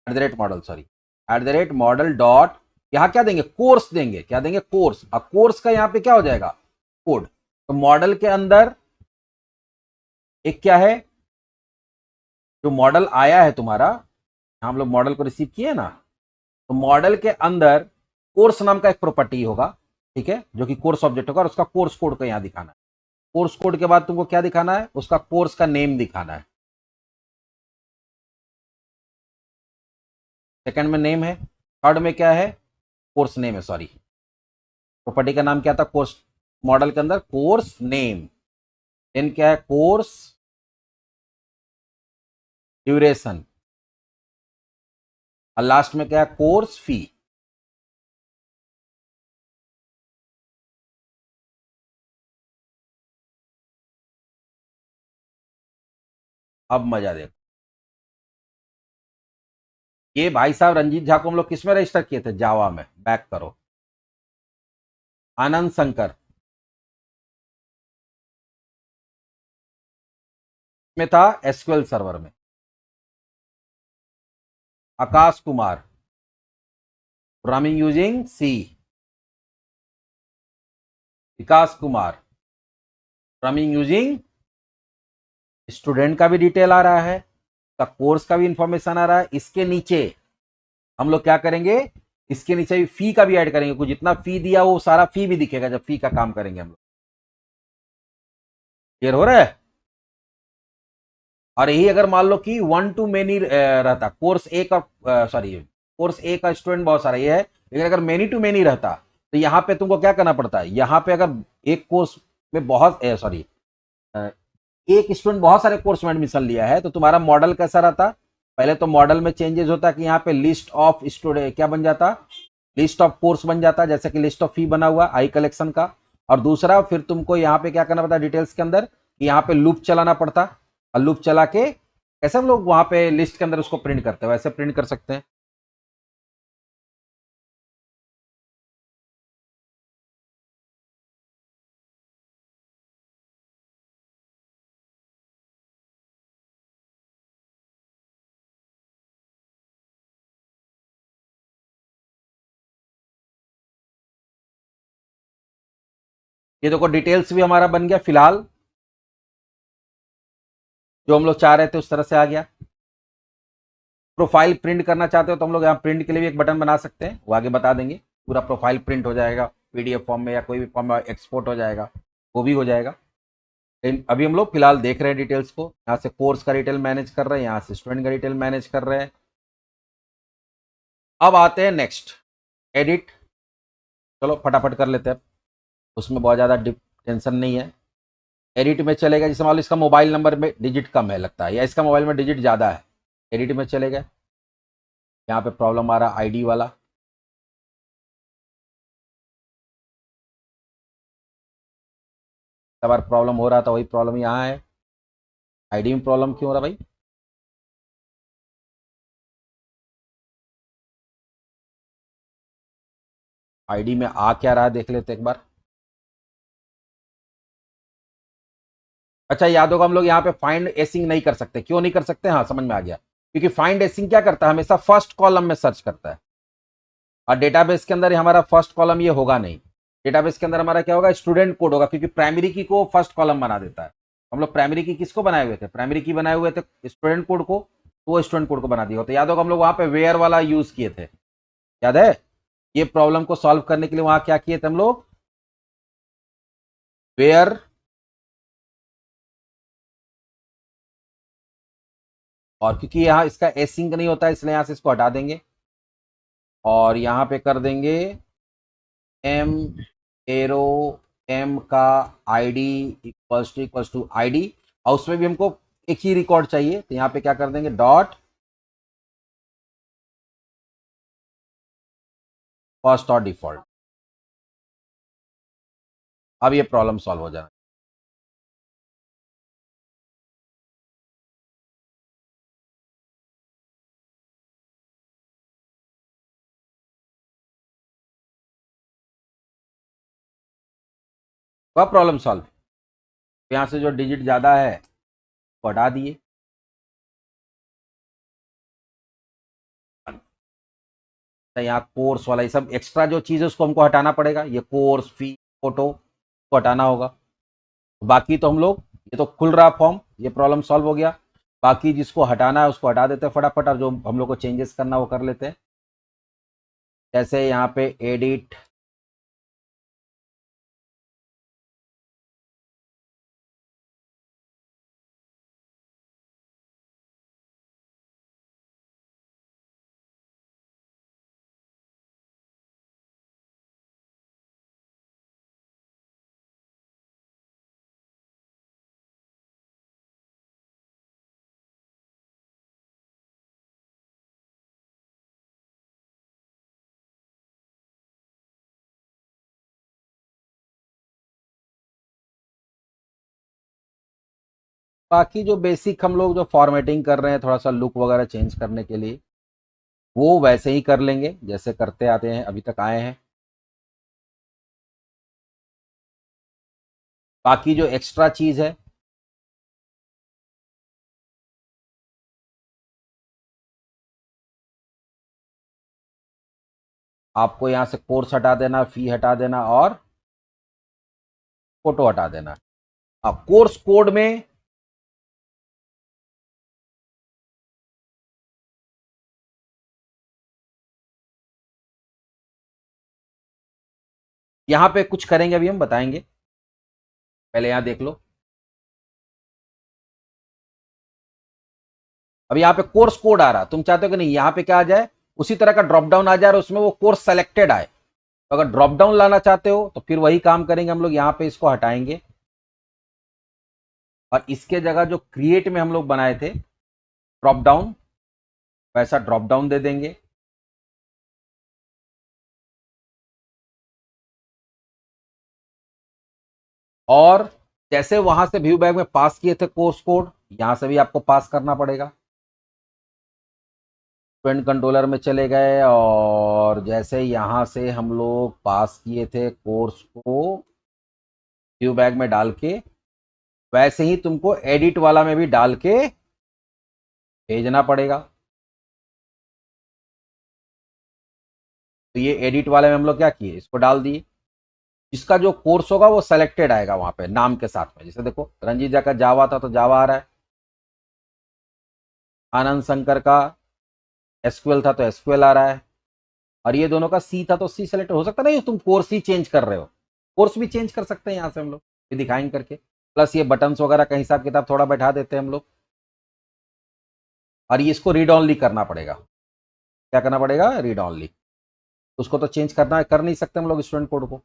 at the rate model, sorry at the rate model dot, यहां क्या देंगे, कोर्स देंगे। क्या देंगे, कोर्स। अब कोर्स का यहां पे क्या हो जाएगा, कोड। तो मॉडल के अंदर एक क्या है, जो मॉडल आया है तुम्हारा, हम लोग मॉडल को रिसीव किए ना, तो मॉडल के अंदर कोर्स नाम का एक प्रॉपर्टी होगा, ठीक है, जो कि कोर्स ऑब्जेक्ट होगा और उसका कोर्स कोड को यहां दिखाना है। कोर्स कोड के बाद तुमको क्या दिखाना है, उसका कोर्स का नेम दिखाना है। सेकंड में नेम है, थर्ड में क्या है, कोर्स नेम है, सॉरी प्रॉपर्टी का नाम क्या था, कोर्स, मॉडल के अंदर कोर्स नेम, देन क्या है, कोर्स ड्यूरेशन, और लास्ट में क्या है, कोर्स फी। अब मजा देखो, ये भाई साहब रंजीत झा को हम लोग किस में रजिस्टर किए थे, जावा में। बैक करो, आनंद शंकर में था, एसक्यूएल सर्वर में। आकाश कुमार प्रोग्रामिंग यूजिंग सी, विकास कुमार प्रोग्रामिंग यूजिंग, स्टूडेंट का भी डिटेल आ रहा है, का कोर्स का भी इंफॉर्मेशन आ रहा है। इसके नीचे हम लोग क्या करेंगे, इसके नीचे भी फी का भी ऐड करेंगे, कुछ जितना फी दिया वो सारा फी भी दिखेगा जब फी का काम करेंगे हम लोग। क्लियर हो रहा है। और यही अगर मान लो कि वन टू मेनी रहता, कोर्स ए का, सॉरी कोर्स ए का स्टूडेंट बहुत सारा ये है, लेकिन अगर मेनी टू मेनी रहता तो यहां पे तुमको क्या करना पड़ता है, यहां पे अगर एक कोर्स में बहुत, सॉरी एक स्टूडेंट बहुत सारे कोर्स में एडमिशन लिया है तो तुम्हारा मॉडल कैसा रहता, पहले तो मॉडल में चेंजेस होता कि यहाँ पे लिस्ट ऑफ स्टूडेंट क्या बन जाता, लिस्ट ऑफ कोर्स बन जाता, जैसे कि लिस्ट ऑफ फी बना हुआ आई कलेक्शन का। और दूसरा फिर तुमको यहाँ पे क्या करना पड़ता डिटेल्स के अंदर, कि यहाँ पे लूप चलाना पड़ता, और लूप चला के कैसे हम लोग वहां पे लिस्ट के अंदर उसको प्रिंट करते हैं, वैसे प्रिंट कर सकते हैं। ये देखो डिटेल्स भी हमारा बन गया फिलहाल, जो हम लोग चाह रहे थे उस तरह से आ गया। प्रोफाइल प्रिंट करना चाहते हो तो हम लोग यहाँ प्रिंट के लिए भी एक बटन बना सकते हैं, वो आगे बता देंगे। पूरा प्रोफाइल प्रिंट हो जाएगा पीडीएफ फॉर्म में या कोई भी फॉर्म में एक्सपोर्ट हो जाएगा, वो भी हो जाएगा। लेकिन अभी हम लोग फिलहाल देख रहे हैं डिटेल्स को, यहाँ से कोर्स का डिटेल मैनेज कर रहे हैं, यहाँ से स्टूडेंट का डिटेल मैनेज कर रहे हैं। अब आते हैं नेक्स्ट, एडिट। चलो फटाफट कर लेते हैं, उसमें बहुत ज़्यादा टेंशन नहीं है। एडिट में चलेगा, जैसे मान लो इसका मोबाइल नंबर में डिजिट कम है लगता है, या इसका मोबाइल में डिजिट ज़्यादा है, एडिट में चलेगा। यहाँ पे प्रॉब्लम आ रहा आईडी वाला, बार प्रॉब्लम हो रहा था, वही प्रॉब्लम यहाँ है। आईडी में प्रॉब्लम क्यों हो रहा भाई, आईडी में आ क्या रहा है देख लेते एक बार। अच्छा याद होगा हम लोग यहाँ पे फाइंड एसिंग नहीं कर सकते, क्यों नहीं कर सकते, हाँ समझ में आ गया, क्योंकि फाइंड एसिंग क्या करता है, हमेशा फर्स्ट कॉलम में सर्च करता है, और डेटाबेस के अंदर हमारा फर्स्ट कॉलम ये होगा नहीं। डेटाबेस के अंदर हमारा क्या होगा, स्टूडेंट कोड होगा, क्योंकि प्राइमरी की को फर्स्ट कॉलम बना देता है। हम लोग प्राइमरी की किसको बनाए हुए थे, प्राइमरी की बनाए हुए थे स्टूडेंट कोड को, तो वो स्टूडेंट कोड को बना दिया होता। याद होगा हम लोग वहां पे वेयर वाला यूज किए थे, याद है, ये प्रॉब्लम को सॉल्व करने के लिए वहां क्या किए थे हम लोग, वेयर, और क्योंकि यहाँ इसका एसिंक नहीं होता है इसलिए यहाँ से इसको हटा देंगे और यहाँ पे कर देंगे एम एरो एम का आईडी इक्वल्स टू आईडी और उसमें भी हमको एक ही रिकॉर्ड चाहिए तो यहाँ पे क्या कर देंगे डॉट फर्स्ट और डिफॉल्ट। अब ये प्रॉब्लम सॉल्व हो जाए। वह प्रॉब्लम सॉल्व। यहाँ से जो डिजिट ज़्यादा है वो हटा दिए। तो यहाँ कोर्स वाला ये सब एक्स्ट्रा जो चीज़ है उसको हमको हटाना पड़ेगा। ये कोर्स फी फोटो को हटाना होगा। बाकी तो हम लोग ये तो खुल रहा फॉर्म, ये प्रॉब्लम सॉल्व हो गया। बाकी जिसको हटाना है उसको हटा देते हैं फटाफट और जो हम लोग को चेंजेस करना है वो कर लेते हैं। जैसे यहाँ पे एडिट बाकी जो बेसिक हम लोग जो फॉर्मेटिंग कर रहे हैं थोड़ा सा लुक वगैरह चेंज करने के लिए वो वैसे ही कर लेंगे जैसे करते आते हैं अभी तक आए हैं। बाकी जो एक्स्ट्रा चीज़ है आपको यहाँ से कोर्स हटा देना, फी हटा देना और फोटो हटा देना। अब कोर्स कोड में यहाँ पे कुछ करेंगे अभी हम बताएंगे, पहले यहाँ देख लो। अब यहाँ पे कोर्स कोड आ रहा, तुम चाहते हो कि नहीं यहाँ पे क्या आ जाए उसी तरह का ड्रॉप डाउन आ जाए और उसमें वो कोर्स सेलेक्टेड आए। तो अगर ड्रॉप डाउन लाना चाहते हो तो फिर वही काम करेंगे हम लोग, यहाँ पे इसको हटाएंगे और इसके जगह जो क्रिएट में हम लोग बनाए थे ड्रॉप डाउन वैसा ड्रॉप डाउन दे देंगे। और जैसे वहां से व्यू बैग में पास किए थे कोर्स कोड यहां से भी आपको पास करना पड़ेगा। स्टूडेंट कंट्रोलर में चले गए और जैसे यहां से हम लोग पास किए थे कोर्स को व्यू बैग में डाल के वैसे ही तुमको एडिट वाला में भी डाल के भेजना पड़ेगा। तो ये एडिट वाले में हम लोग क्या किए इसको डाल दिए, जिसका जो कोर्स होगा वो सेलेक्टेड आएगा वहां पे नाम के साथ में। जैसे देखो रंजीत का जावा था तो जावा आ रहा है, आनंद शंकर का एसक्यूएल था तो एसक्यूएल आ रहा है और ये दोनों का सी था तो सी सेलेक्ट हो सकता नहीं तुम कोर्स ही चेंज कर रहे हो, कोर्स भी चेंज कर सकते हैं यहाँ से हम लोग ये दिखाएंगे करके। प्लस ये बटन्स वगैरह का हिसाब किताब थोड़ा बैठा देते हैं हम लोग। और ये इसको रीड ऑनली करना पड़ेगा। क्या करना पड़ेगा रीड ऑनली, उसको तो चेंज करना कर नहीं सकते हम लोग स्टूडेंट कोड को।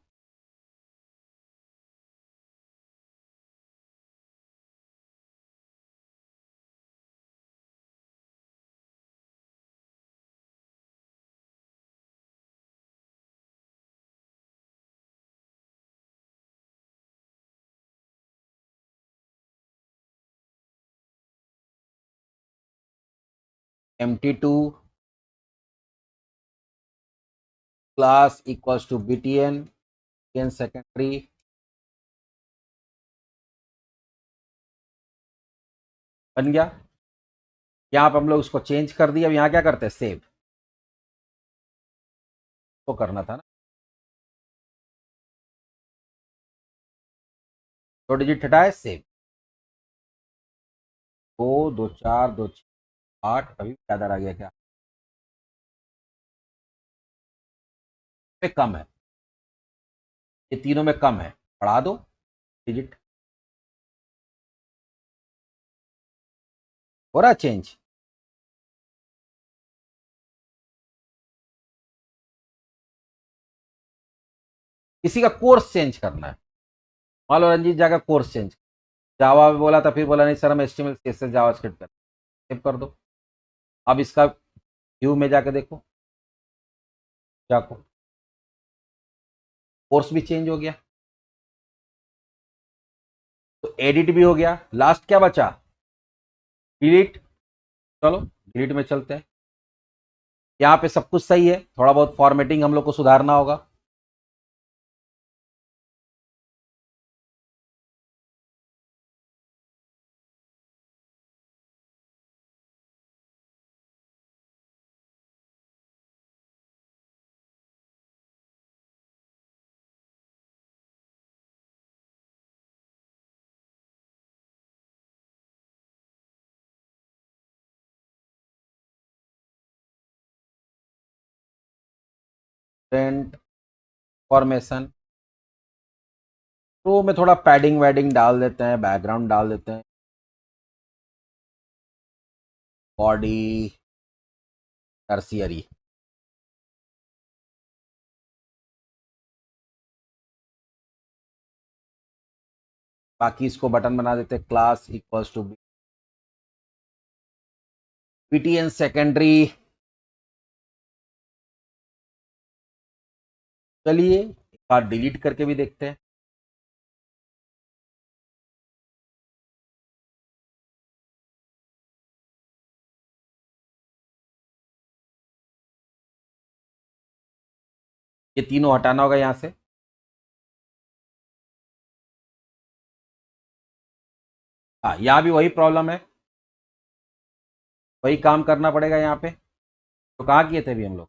MT2 class equals to BTN secondary बन गया। यहाँ पे हम लोग उसको चेंज कर दिया। अब यहाँ क्या करते हैं सेव तो करना था ना, 2 डिजिट हटाए सेव 2 2 4 2 6 8 अभी ज्यादा रह गया क्या पे कम है, ये तीनों में कम है बढ़ा दो डिजिट। हो रहा चेंज किसी का कोर्स चेंज करना है, मान लो रंजीत जाकर कोर्स चेंज, जावा में बोला था, फिर बोला नहीं सर हम एचटीएमएल सीएसएस जावास्क्रिप्ट कर, सेव कर दो। अब इसका व्यू में जाके देखो, जाको कोर्स भी चेंज हो गया, तो एडिट भी हो गया। लास्ट क्या बचा, डिलीट। चलो डिलीट में चलते हैं। यहाँ पे सब कुछ सही है, थोड़ा बहुत फॉर्मेटिंग हम लोग को सुधारना होगा। प्रिंट फॉर्मेशन, तो में थोड़ा पैडिंग वैडिंग डाल देते हैं, बैकग्राउंड डाल देते हैं, बॉडी टर्सियरी, बाकी इसको बटन बना देते हैं, class equals to BTN secondary. चलिए एक बार डिलीट करके भी देखते हैं। ये तीनों हटाना होगा यहां से। हाँ यहाँ भी वही प्रॉब्लम है, वही काम करना पड़ेगा यहाँ पे। तो कहाँ किए थे अभी हम लोग,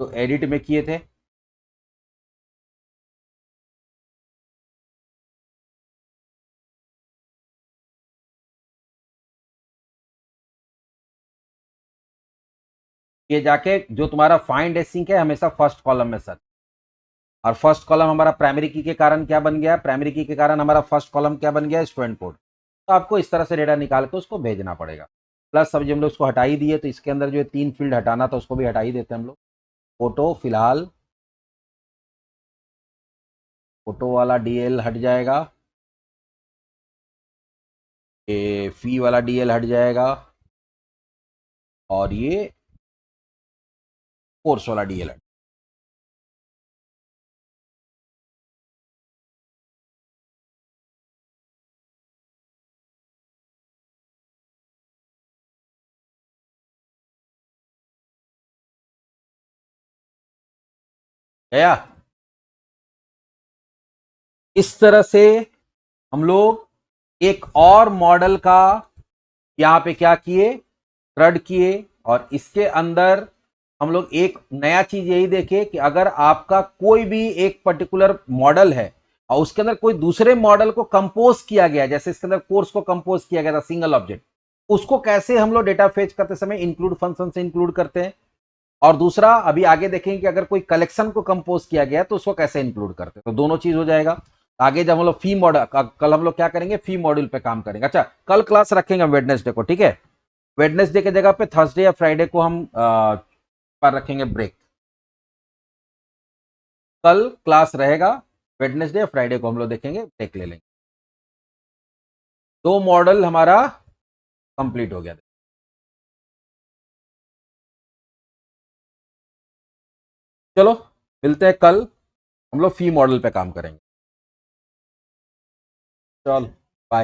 तो एडिट में किए थे। ये जाके जो तुम्हारा फाइंड एसिंक है हमेशा फर्स्ट कॉलम में सर, और फर्स्ट कॉलम हमारा प्राइमरी की के कारण क्या बन गया, प्राइमरी की के कारण हमारा फर्स्ट कॉलम क्या बन गया, स्टूडेंट कोड। तो आपको इस तरह से डेटा निकाल के उसको भेजना पड़ेगा। प्लस अभी हम लोग उसको हटा ही दिए, तो इसके अंदर जो 3 फील्ड हटाना था उसको भी हटा ही देते हैं हम लोग। फोटो फिलहाल, फोटो वाला डीएल हट जाएगा, ये फी वाला डीएल हट जाएगा, और ये कोर्स वाला डीएल हट। गया। इस तरह से हम लोग एक और मॉडल का यहाँ पे क्या किए, रड किए, और इसके अंदर हम लोग एक नया चीज यही देखे कि अगर आपका कोई भी एक पर्टिकुलर मॉडल है और उसके अंदर कोई दूसरे मॉडल को कंपोज किया गया, जैसे इसके अंदर कोर्स को कंपोज किया गया था सिंगल ऑब्जेक्ट, उसको कैसे हम लोग डेटा फेच करते समय इंक्लूड फंक्शन से इंक्लूड करते हैं। और दूसरा अभी आगे देखेंगे कि अगर कोई कलेक्शन को कंपोज किया गया तो उसको कैसे इंक्लूड करते हैं, तो दोनों चीज हो जाएगा। आगे जब हम लोग फी मॉडल, कल हम लोग क्या करेंगे, फी मॉड्यूल पे काम करेंगे। अच्छा कल क्लास रखेंगे हम वेडनेसडे को, ठीक है। वेडनेसडे की जगह पे थर्सडे या फ्राइडे को हम पर रखेंगे ब्रेक। कल क्लास रहेगा, वेडनेसडे या फ्राइडे को हम लोग देखेंगे, ब्रेक ले लेंगे। 2 मॉडल हमारा कंप्लीट हो गया। चलो मिलते हैं कल, हम लोग फी मॉडल पे काम करेंगे। चल।